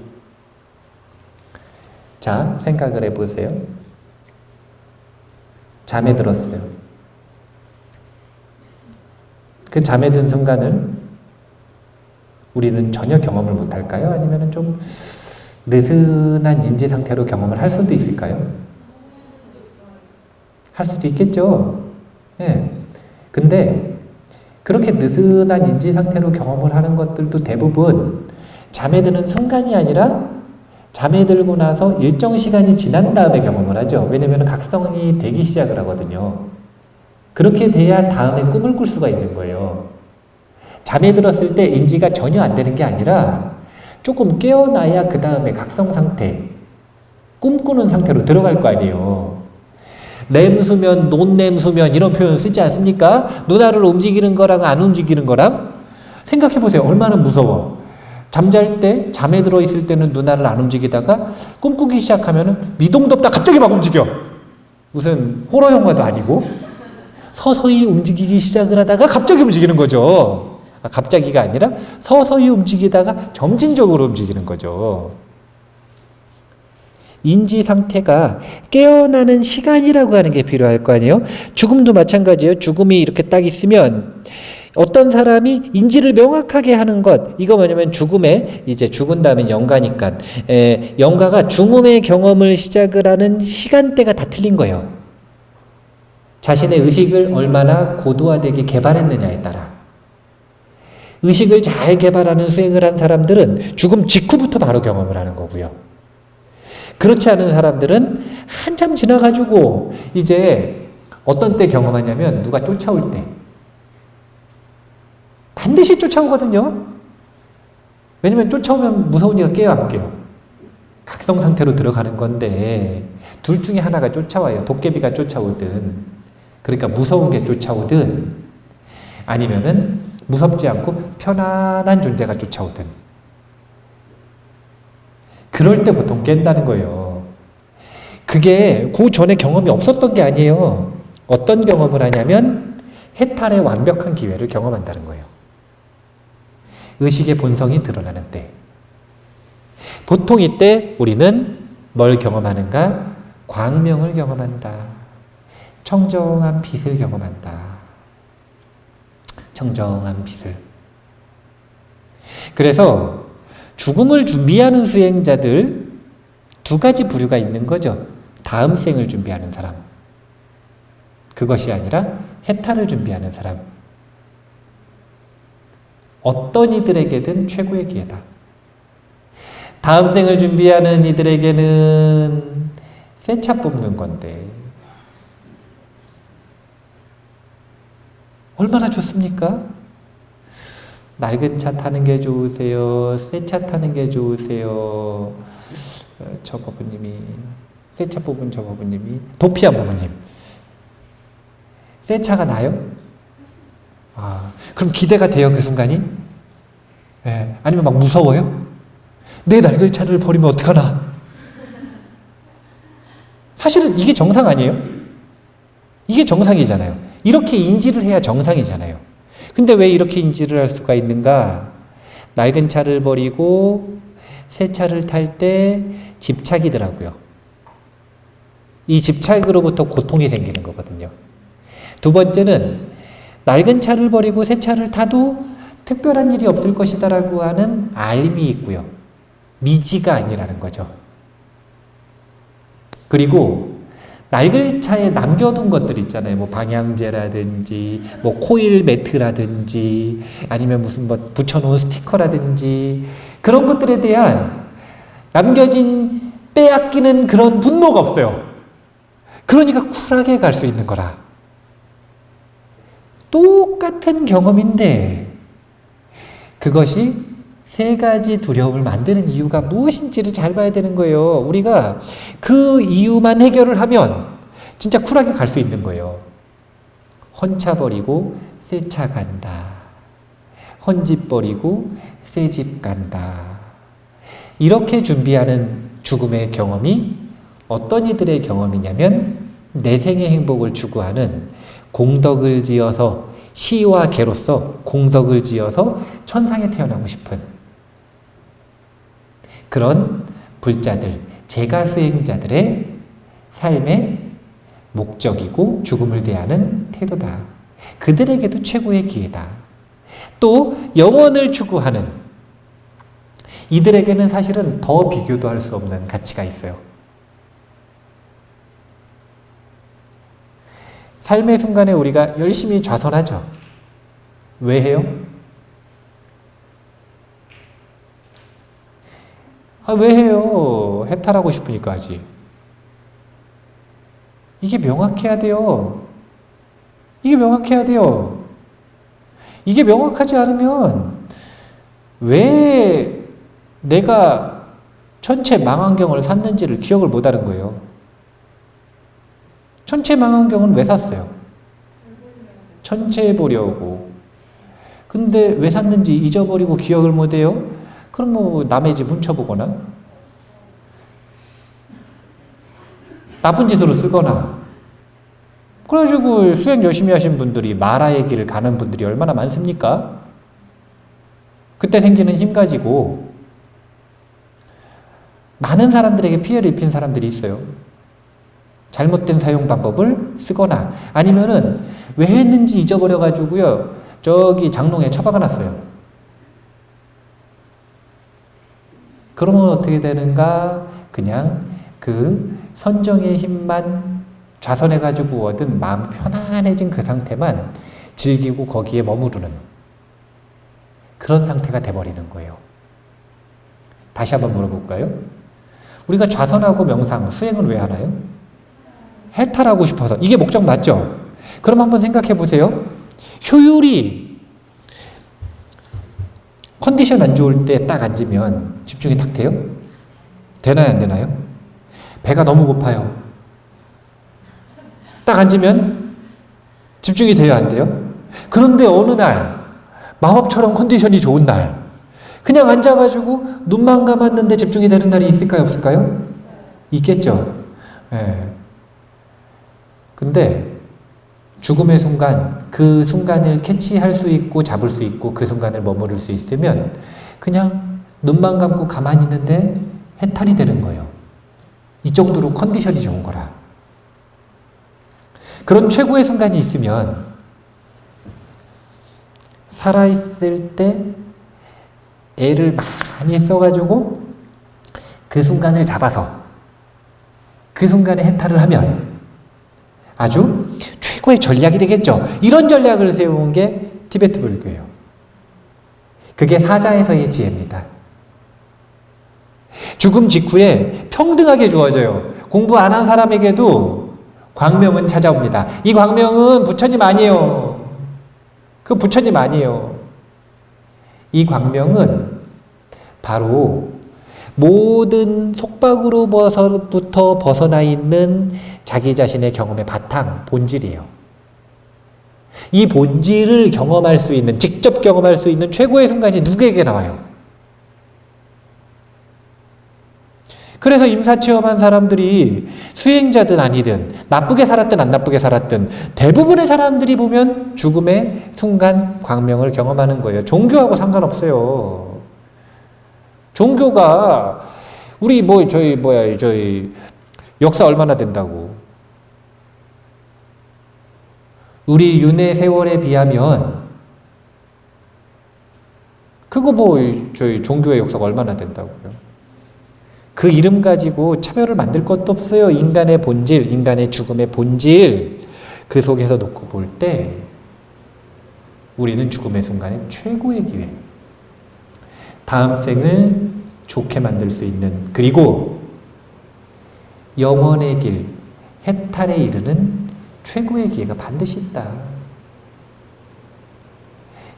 자, 생각을 해보세요. 잠에 들었어요. 그 잠에 든 순간을 우리는 전혀 경험을 못할까요? 아니면 좀 느슨한 인지 상태로 경험을 할 수도 있을까요? 할 수도 있겠죠. 예. 근데 그렇게 느슨한 인지 상태로 경험을 하는 것들도 대부분 잠에 드는 순간이 아니라 잠에 들고 나서 일정 시간이 지난 다음에 경험을 하죠. 왜냐면 각성이 되기 시작을 하거든요. 그렇게 돼야 다음에 꿈을 꿀 수가 있는 거예요. 잠에 들었을 때 인지가 전혀 안 되는 게 아니라 조금 깨어나야 그 다음에 각성 상태, 꿈꾸는 상태로 들어갈 거 아니에요. 렘수면, 논렘수면 이런 표현 쓰지 않습니까? 누나를 움직이는 거랑 안 움직이는 거랑 생각해보세요. 얼마나 무서워. 잠잘 때, 잠에 들어있을 때는 누나를 안 움직이다가 꿈꾸기 시작하면 미동도 없다 갑자기 막 움직여. 무슨 호러 영화도 아니고 서서히 움직이기 시작을 하다가 갑자기 움직이는 거죠. 갑자기가 아니라 서서히 움직이다가 점진적으로 움직이는 거죠. 인지 상태가 깨어나는 시간이라고 하는 게 필요할 거 아니에요? 죽음도 마찬가지예요. 죽음이 이렇게 딱 있으면 어떤 사람이 인지를 명확하게 하는 것, 이거 뭐냐면 죽음에, 이제 죽은 다음에 영가니까, 영가가 죽음의 경험을 시작을 하는 시간대가 다 틀린 거예요. 자신의 의식을 얼마나 고도화되게 개발했느냐에 따라. 의식을 잘 개발하는 수행을 한 사람들은 죽음 직후부터 바로 경험을 하는 거고요. 그렇지 않은 사람들은 한참 지나가지고 이제 어떤 때 경험하냐면 누가 쫓아올 때. 반드시 쫓아오거든요. 왜냐면 쫓아오면 무서우니까 깨요, 안 깨요? 각성 상태로 들어가는 건데 둘 중에 하나가 쫓아와요. 도깨비가 쫓아오든, 그러니까 무서운 게 쫓아오든, 아니면은 무섭지 않고 편안한 존재가 쫓아오든. 그럴 때 보통 깬다는 거예요. 그게 그 전에 경험이 없었던 게 아니에요. 어떤 경험을 하냐면 해탈의 완벽한 기회를 경험한다는 거예요. 의식의 본성이 드러나는 때. 보통 이때 우리는 뭘 경험하는가? 광명을 경험한다. 청정한 빛을 경험한다. 청정한 빛을. 그래서 죽음을 준비하는 수행자들 두 가지 부류가 있는 거죠. 다음 생을 준비하는 사람. 그것이 아니라 해탈을 준비하는 사람. 어떤 이들에게든 최고의 기회다. 다음 생을 준비하는 이들에게는 새 차 뽑는 건데 얼마나 좋습니까? 낡은 차 타는 게 좋으세요? 새 차 타는 게 좋으세요? 저 법부님이, 새 차 뽑은 저 법부님이, 도피한 법부님. 새 차가 나요? 그럼 기대가 돼요, 그 순간이? 네. 아니면 막 무서워요? 내 낡은 차를 버리면 어떡하나? 사실은 이게 정상 아니에요? 이게 정상이잖아요. 이렇게 인지를 해야 정상이잖아요. 근데 왜 이렇게 인지를 할 수가 있는가? 낡은 차를 버리고 새 차를 탈 때 집착이더라고요. 이 집착으로부터 고통이 생기는 거거든요. 두 번째는 낡은 차를 버리고 새 차를 타도 특별한 일이 없을 것이다라고 하는 알미 있고요. 미지가 아니라는 거죠. 그리고 낡은 차에 남겨둔 것들 있잖아요. 뭐 방향제라든지, 뭐 코일 매트라든지, 아니면 무슨 뭐 붙여놓은 스티커라든지, 그런 것들에 대한 남겨진 빼앗기는 그런 분노가 없어요. 그러니까 쿨하게 갈 수 있는 거라. 똑같은 경험인데 그것이 세 가지 두려움을 만드는 이유가 무엇인지를 잘 봐야 되는 거예요. 우리가 그 이유만 해결을 하면 진짜 쿨하게 갈 수 있는 거예요. 헌차 버리고 새 차 간다. 헌집 버리고 새 집 간다. 이렇게 준비하는 죽음의 경험이 어떤 이들의 경험이냐면 내생의 행복을 추구하는 공덕을 지어서 시와 개로서 공덕을 지어서 천상에 태어나고 싶은 그런 불자들, 제가 수행자들의 삶의 목적이고 죽음을 대하는 태도다. 그들에게도 최고의 기회다. 또 영원을 추구하는 이들에게는 사실은 더 비교도 할 수 없는 가치가 있어요. 삶의 순간에 우리가 열심히 좌선하죠. 왜 해요? 아, 왜 해요? 해탈하고 싶으니까 하지. 이게 명확해야 돼요. 이게 명확해야 돼요. 이게 명확하지 않으면 왜 내가 천체 망원경을 샀는지를 기억을 못하는 거예요. 천체 망원경은 왜 샀어요? 천체 보려고. 근데 왜 샀는지 잊어버리고 기억을 못해요? 그럼 뭐 남의 집 훔쳐보거나 나쁜 짓으로 쓰거나. 그래가지고 수행 열심히 하신 분들이 마라의 길을 가는 분들이 얼마나 많습니까? 그때 생기는 힘 가지고 많은 사람들에게 피해를 입힌 사람들이 있어요. 잘못된 사용 방법을 쓰거나 아니면은 왜 했는지 잊어버려가지고요. 저기 장롱에 처박아 놨어요. 그러면 어떻게 되는가? 그냥 그 선정의 힘만 좌선해가지고 얻은 마음 편안해진 그 상태만 즐기고 거기에 머무르는 그런 상태가 돼버리는 거예요. 다시 한번 물어볼까요? 우리가 좌선하고 명상, 수행을 왜 하나요? 해탈하고 싶어서. 이게 목적 맞죠? 그럼 한번 생각해 보세요. 효율이 컨디션 안 좋을 때 딱 앉으면 집중이 딱 돼요? 되나요? 안 되나요? 배가 너무 고파요. 딱 앉으면 집중이 돼요? 안 돼요? 그런데 어느 날 마법처럼 컨디션이 좋은 날 그냥 앉아가지고 눈만 감았는데 집중이 되는 날이 있을까요? 없을까요? 있겠죠. 예. 근데 죽음의 순간, 그 순간을 캐치할 수 있고 잡을 수 있고 그 순간을 머무를 수 있으면 그냥 눈만 감고 가만히 있는데 해탈이 되는 거예요. 이 정도로 컨디션이 좋은 거라. 그런 최고의 순간이 있으면 살아있을 때 애를 많이 써가지고 그 순간을 잡아서 그 순간에 해탈을 하면 아주 최고의 전략이 되겠죠. 이런 전략을 세운 게 티베트 불교예요. 그게 사자에서의 지혜입니다. 죽음 직후에 평등하게 주어져요. 공부 안 한 사람에게도 광명은 찾아옵니다. 이 광명은 부처님 아니에요. 그 부처님 아니에요. 이 광명은 바로 모든 속박으로부터 벗어나 있는 자기 자신의 경험의 바탕, 본질이에요. 이 본질을 경험할 수 있는, 직접 경험할 수 있는 최고의 순간이 누구에게 나와요? 그래서 임사체험한 사람들이 수행자든 아니든 나쁘게 살았든 안 나쁘게 살았든 대부분의 사람들이 보면 죽음의 순간 광명을 경험하는 거예요. 종교하고 상관없어요. 종교가 우리 저희 역사 얼마나 된다고. 우리 윤회 세월에 비하면 그거 저희 종교의 역사가 얼마나 된다고요. 그 이름 가지고 차별을 만들 것도 없어요. 인간의 본질, 인간의 죽음의 본질 그 속에서 놓고 볼 때 우리는 죽음의 순간에 최고의 기회, 다음 생을 좋게 만들 수 있는, 그리고 영원의 길, 해탈에 이르는 최고의 기회가 반드시 있다.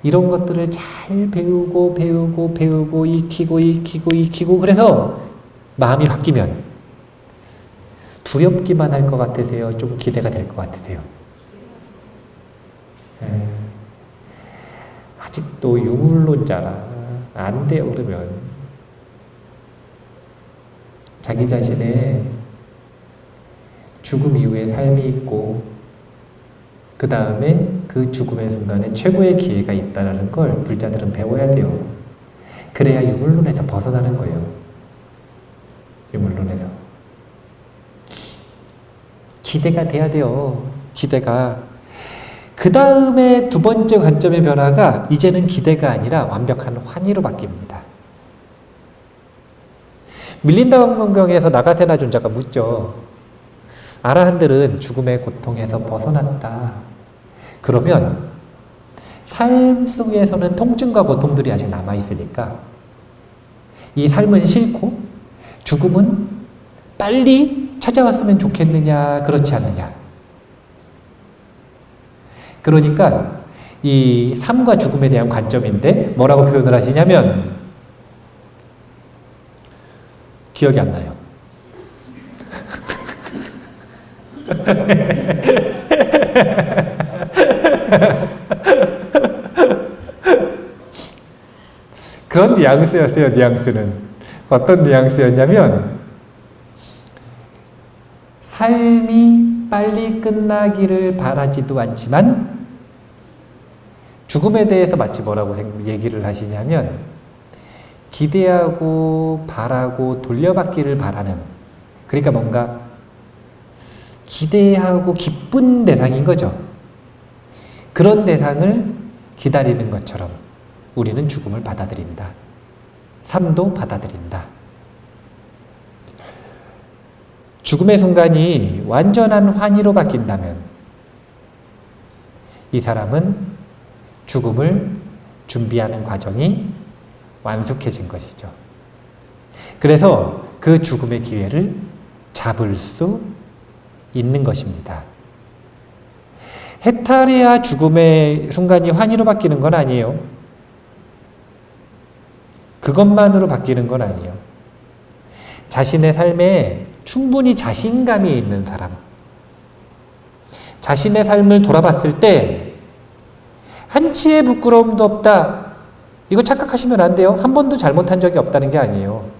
이런 것들을 잘 배우고 익히고 그래서 마음이 바뀌면 두렵기만 할 것 같으세요? 좀 기대가 될 것 같으세요? 아직도 유물론자 안 돼요. 그러면 자기 자신의 죽음 이후의 삶이 있고 그 다음에 그 죽음의 순간에 최고의 기회가 있다는 걸 불자들은 배워야 돼요. 그래야 유물론에서 벗어나는 거예요. 유물론에서. 기대가 돼야 돼요. 기대가. 그 다음에 두 번째 관점의 변화가 이제는 기대가 아니라 완벽한 환희로 바뀝니다. 밀린다 방문경에서 나가세나 존자가 묻죠. 아라한들은 죽음의 고통에서 벗어났다. 그러면 삶 속에서는 통증과 고통들이 아직 남아있으니까 이 삶은 싫고 죽음은 빨리 찾아왔으면 좋겠느냐, 그렇지 않느냐. 그러니까 이 삶과 죽음에 대한 관점인데 뭐라고 표현을 하시냐면 기억이 안 나요. 그런 뉘앙스였어요. 뉘앙스는 어떤 뉘앙스였냐면 삶이 빨리 끝나기를 바라지도 않지만 죽음에 대해서 마치 뭐라고 얘기를 하시냐면 기대하고 바라고 돌려받기를 바라는, 그러니까 뭔가 기대하고 기쁜 대상인 거죠. 그런 대상을 기다리는 것처럼 우리는 죽음을 받아들인다. 삶도 받아들인다. 죽음의 순간이 완전한 환희로 바뀐다면 이 사람은 죽음을 준비하는 과정이 완숙해진 것이죠. 그래서 그 죽음의 기회를 잡을 수 있는 것입니다. 해탈해야 죽음의 순간이 환희로 바뀌는 건 아니에요. 그것만으로 바뀌는 건 아니에요. 자신의 삶에 충분히 자신감이 있는 사람, 자신의 삶을 돌아봤을 때 한치의 부끄러움도 없다, 이거 착각하시면 안 돼요. 한 번도 잘못한 적이 없다는 게 아니에요.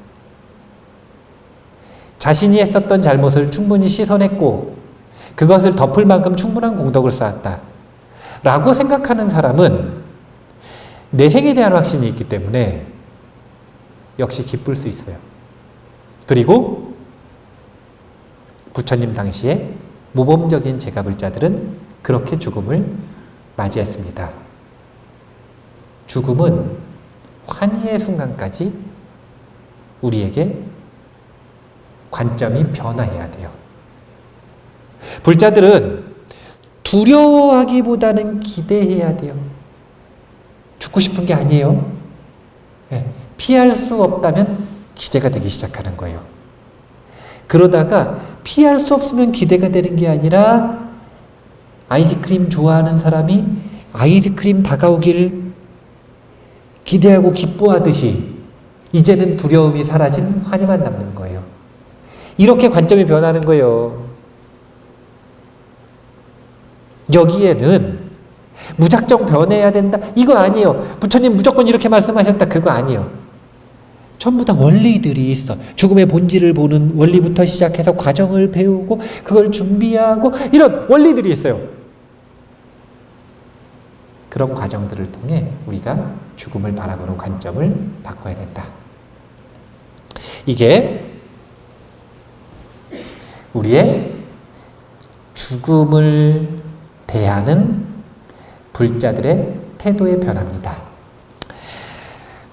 자신이 했었던 잘못을 충분히 씻어냈고 그것을 덮을 만큼 충분한 공덕을 쌓았다 라고 생각하는 사람은 내생에 대한 확신이 있기 때문에 역시 기쁠 수 있어요. 그리고 부처님 당시에 모범적인 제가불자들은 그렇게 죽음을 맞이했습니다. 죽음은 환희의 순간까지 우리에게 관점이 변화해야 돼요. 불자들은 두려워하기보다는 기대해야 돼요. 죽고 싶은 게 아니에요. 피할 수 없다면 기대가 되기 시작하는 거예요. 그러다가 피할 수 없으면 기대가 되는 게 아니라 아이스크림 좋아하는 사람이 아이스크림 다가오기를 기대하고 기뻐하듯이 이제는 두려움이 사라진 환희만 남는 거예요. 이렇게 관점이 변하는 거예요. 여기에는 무작정 변해야 된다, 이거 아니에요. 부처님 무조건 이렇게 말씀하셨다, 그거 아니에요. 전부 다 원리들이 있어. 죽음의 본질을 보는 원리부터 시작해서 과정을 배우고 그걸 준비하고 이런 원리들이 있어요. 그런 과정들을 통해 우리가 죽음을 바라보는 관점을 바꿔야 된다. 이게 우리의 죽음을 대하는 불자들의 태도의 변화입니다.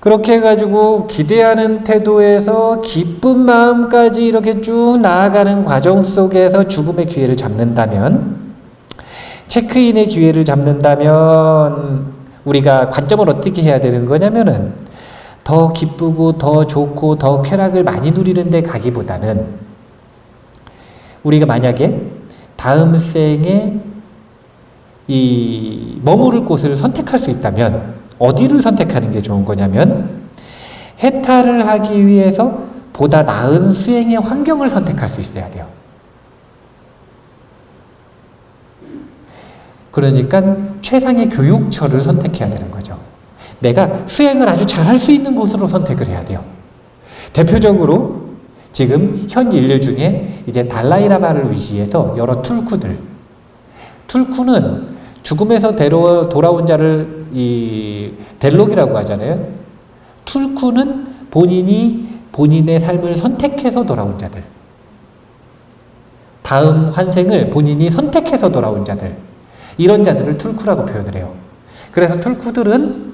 그렇게 해가지고 기대하는 태도에서 기쁜 마음까지 이렇게 쭉 나아가는 과정 속에서 죽음의 기회를 잡는다면, 체크인의 기회를 잡는다면 우리가 관점을 어떻게 해야 되는 거냐면은 더 기쁘고 더 좋고 더 쾌락을 많이 누리는 데 가기보다는 우리가 만약에 다음 생에 이 머무를 곳을 선택할 수 있다면 어디를 선택하는 게 좋은 거냐면 해탈을 하기 위해서 보다 나은 수행의 환경을 선택할 수 있어야 돼요. 그러니까 최상의 교육처를 선택해야 되는 거죠. 내가 수행을 아주 잘할 수 있는 곳으로 선택을 해야 돼요. 대표적으로 지금 현 인류 중에 이제 달라이라마를 의지해서 여러 툴쿠는 죽음에서 돌아온 자를 이 델록이라고 하잖아요. 툴쿠는 본인의 삶을 선택해서 돌아온 자들, 다음 환생을 본인이 선택해서 돌아온 자들, 이런 자들을 툴쿠라고 표현을 해요. 그래서 툴쿠들은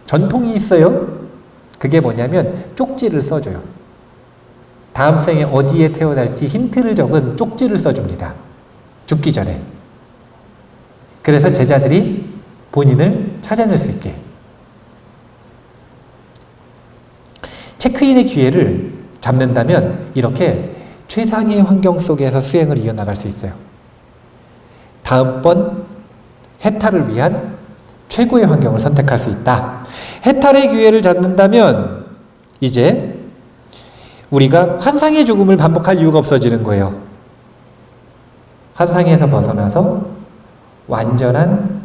전통이 있어요. 그게 뭐냐면 쪽지를 써줘요. 다음 생에 어디에 태어날지 힌트를 적은 쪽지를 써줍니다. 죽기 전에. 그래서 제자들이 본인을 찾아낼 수 있게. 체크인의 기회를 잡는다면 이렇게 최상의 환경 속에서 수행을 이어나갈 수 있어요. 다음번 해탈을 위한 최고의 환경을 선택할 수 있다. 해탈의 기회를 잡는다면 이제 우리가 환상의 죽음을 반복할 이유가 없어지는 거예요. 환상에서 벗어나서 완전한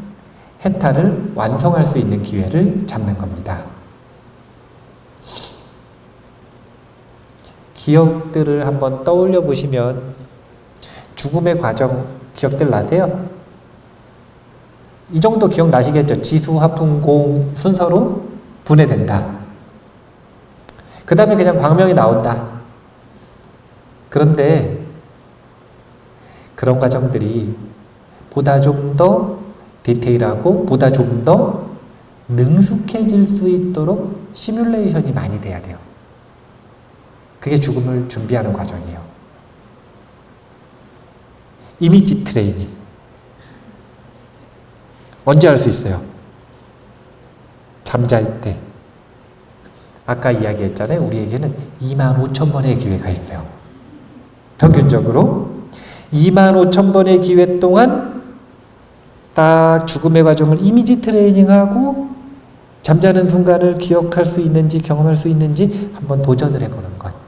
해탈을 완성할 수 있는 기회를 잡는 겁니다. 기억들을 한번 떠올려 보시면 죽음의 과정 기억들 나세요? 이 정도 기억나시겠죠? 지수, 화풍, 공 순서로 분해된다. 그 다음에 그냥 광명이 나온다. 그런데 그런 과정들이 보다 좀 더 디테일하고 보다 좀 더 능숙해질 수 있도록 시뮬레이션이 많이 돼야 돼요. 그게 죽음을 준비하는 과정이에요. 이미지 트레이닝. 언제 할 수 있어요? 잠잘 때. 아까 이야기했잖아요. 우리에게는 25,000번의 기회가 있어요. 평균적으로 25,000번의 기회 동안 딱 죽음의 과정을 이미지 트레이닝하고 잠자는 순간을 기억할 수 있는지 경험할 수 있는지 한번 도전을 해보는 것.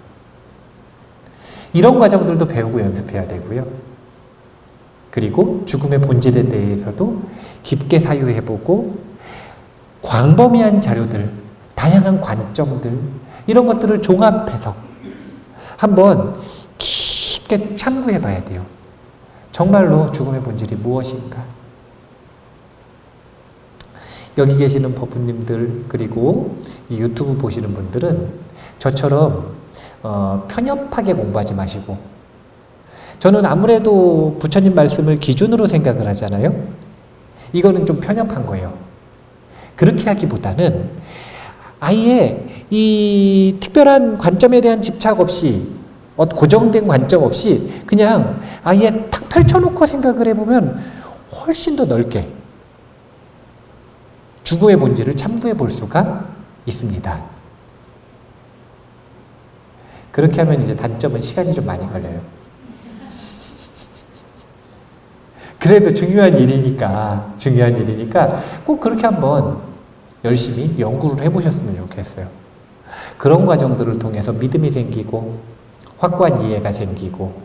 이런 과정들도 배우고 연습해야 되고요. 그리고 죽음의 본질에 대해서도 깊게 사유해보고 광범위한 자료들, 다양한 관점들 이런 것들을 종합해서 한번 깊게 참고해봐야 돼요. 정말로 죽음의 본질이 무엇인가? 여기 계시는 법부님들 그리고 이 유튜브 보시는 분들은 저처럼 편협하게 공부하지 마시고, 저는 아무래도 부처님 말씀을 기준으로 생각을 하잖아요. 이거는 좀 편협한 거예요. 그렇게 하기보다는 아예 이 특별한 관점에 대한 집착 없이 고정된 관점 없이 그냥 아예 탁 펼쳐놓고 생각을 해보면 훨씬 더 넓게 죽음의 본질을 참고해 볼 수가 있습니다. 그렇게 하면 이제 단점은 시간이 좀 많이 걸려요. 그래도 중요한 일이니까 꼭 그렇게 한번 열심히 연구를 해보셨으면 좋겠어요. 그런 과정들을 통해서 믿음이 생기고 확고한 이해가 생기고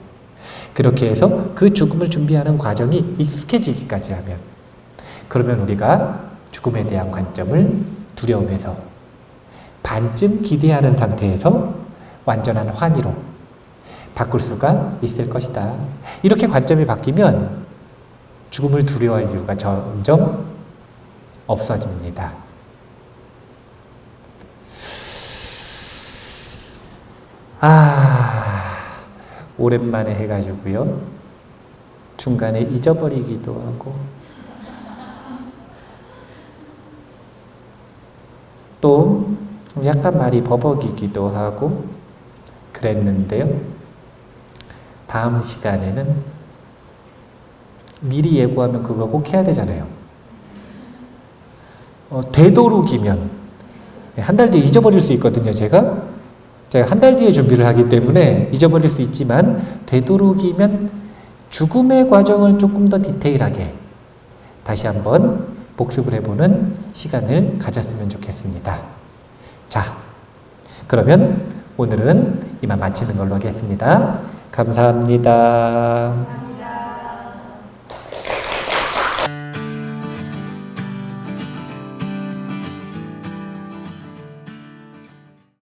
그렇게 해서 그 죽음을 준비하는 과정이 익숙해지기까지 하면, 그러면 우리가 죽음에 대한 관점을 두려움에서 반쯤 기대하는 상태에서 완전한 환희로 바꿀 수가 있을 것이다. 이렇게 관점이 바뀌면 죽음을 두려워할 이유가 점점 없어집니다. 오랜만에 해가지고요. 중간에 잊어버리기도 하고 또 약간 말이 버벅이기도 하고 그랬는데요. 다음 시간에는 미리 예고하면 그거 꼭 해야 되잖아요. 되도록이면 한 달 뒤에 잊어버릴 수 있거든요. 제가 한 달 뒤에 준비를 하기 때문에 잊어버릴 수 있지만 되도록이면 죽음의 과정을 조금 더 디테일하게 다시 한번 복습을 해보는 시간을 가졌으면 좋겠습니다. 자, 그러면 오늘은 이만 마치는 걸로 하겠습니다. 감사합니다.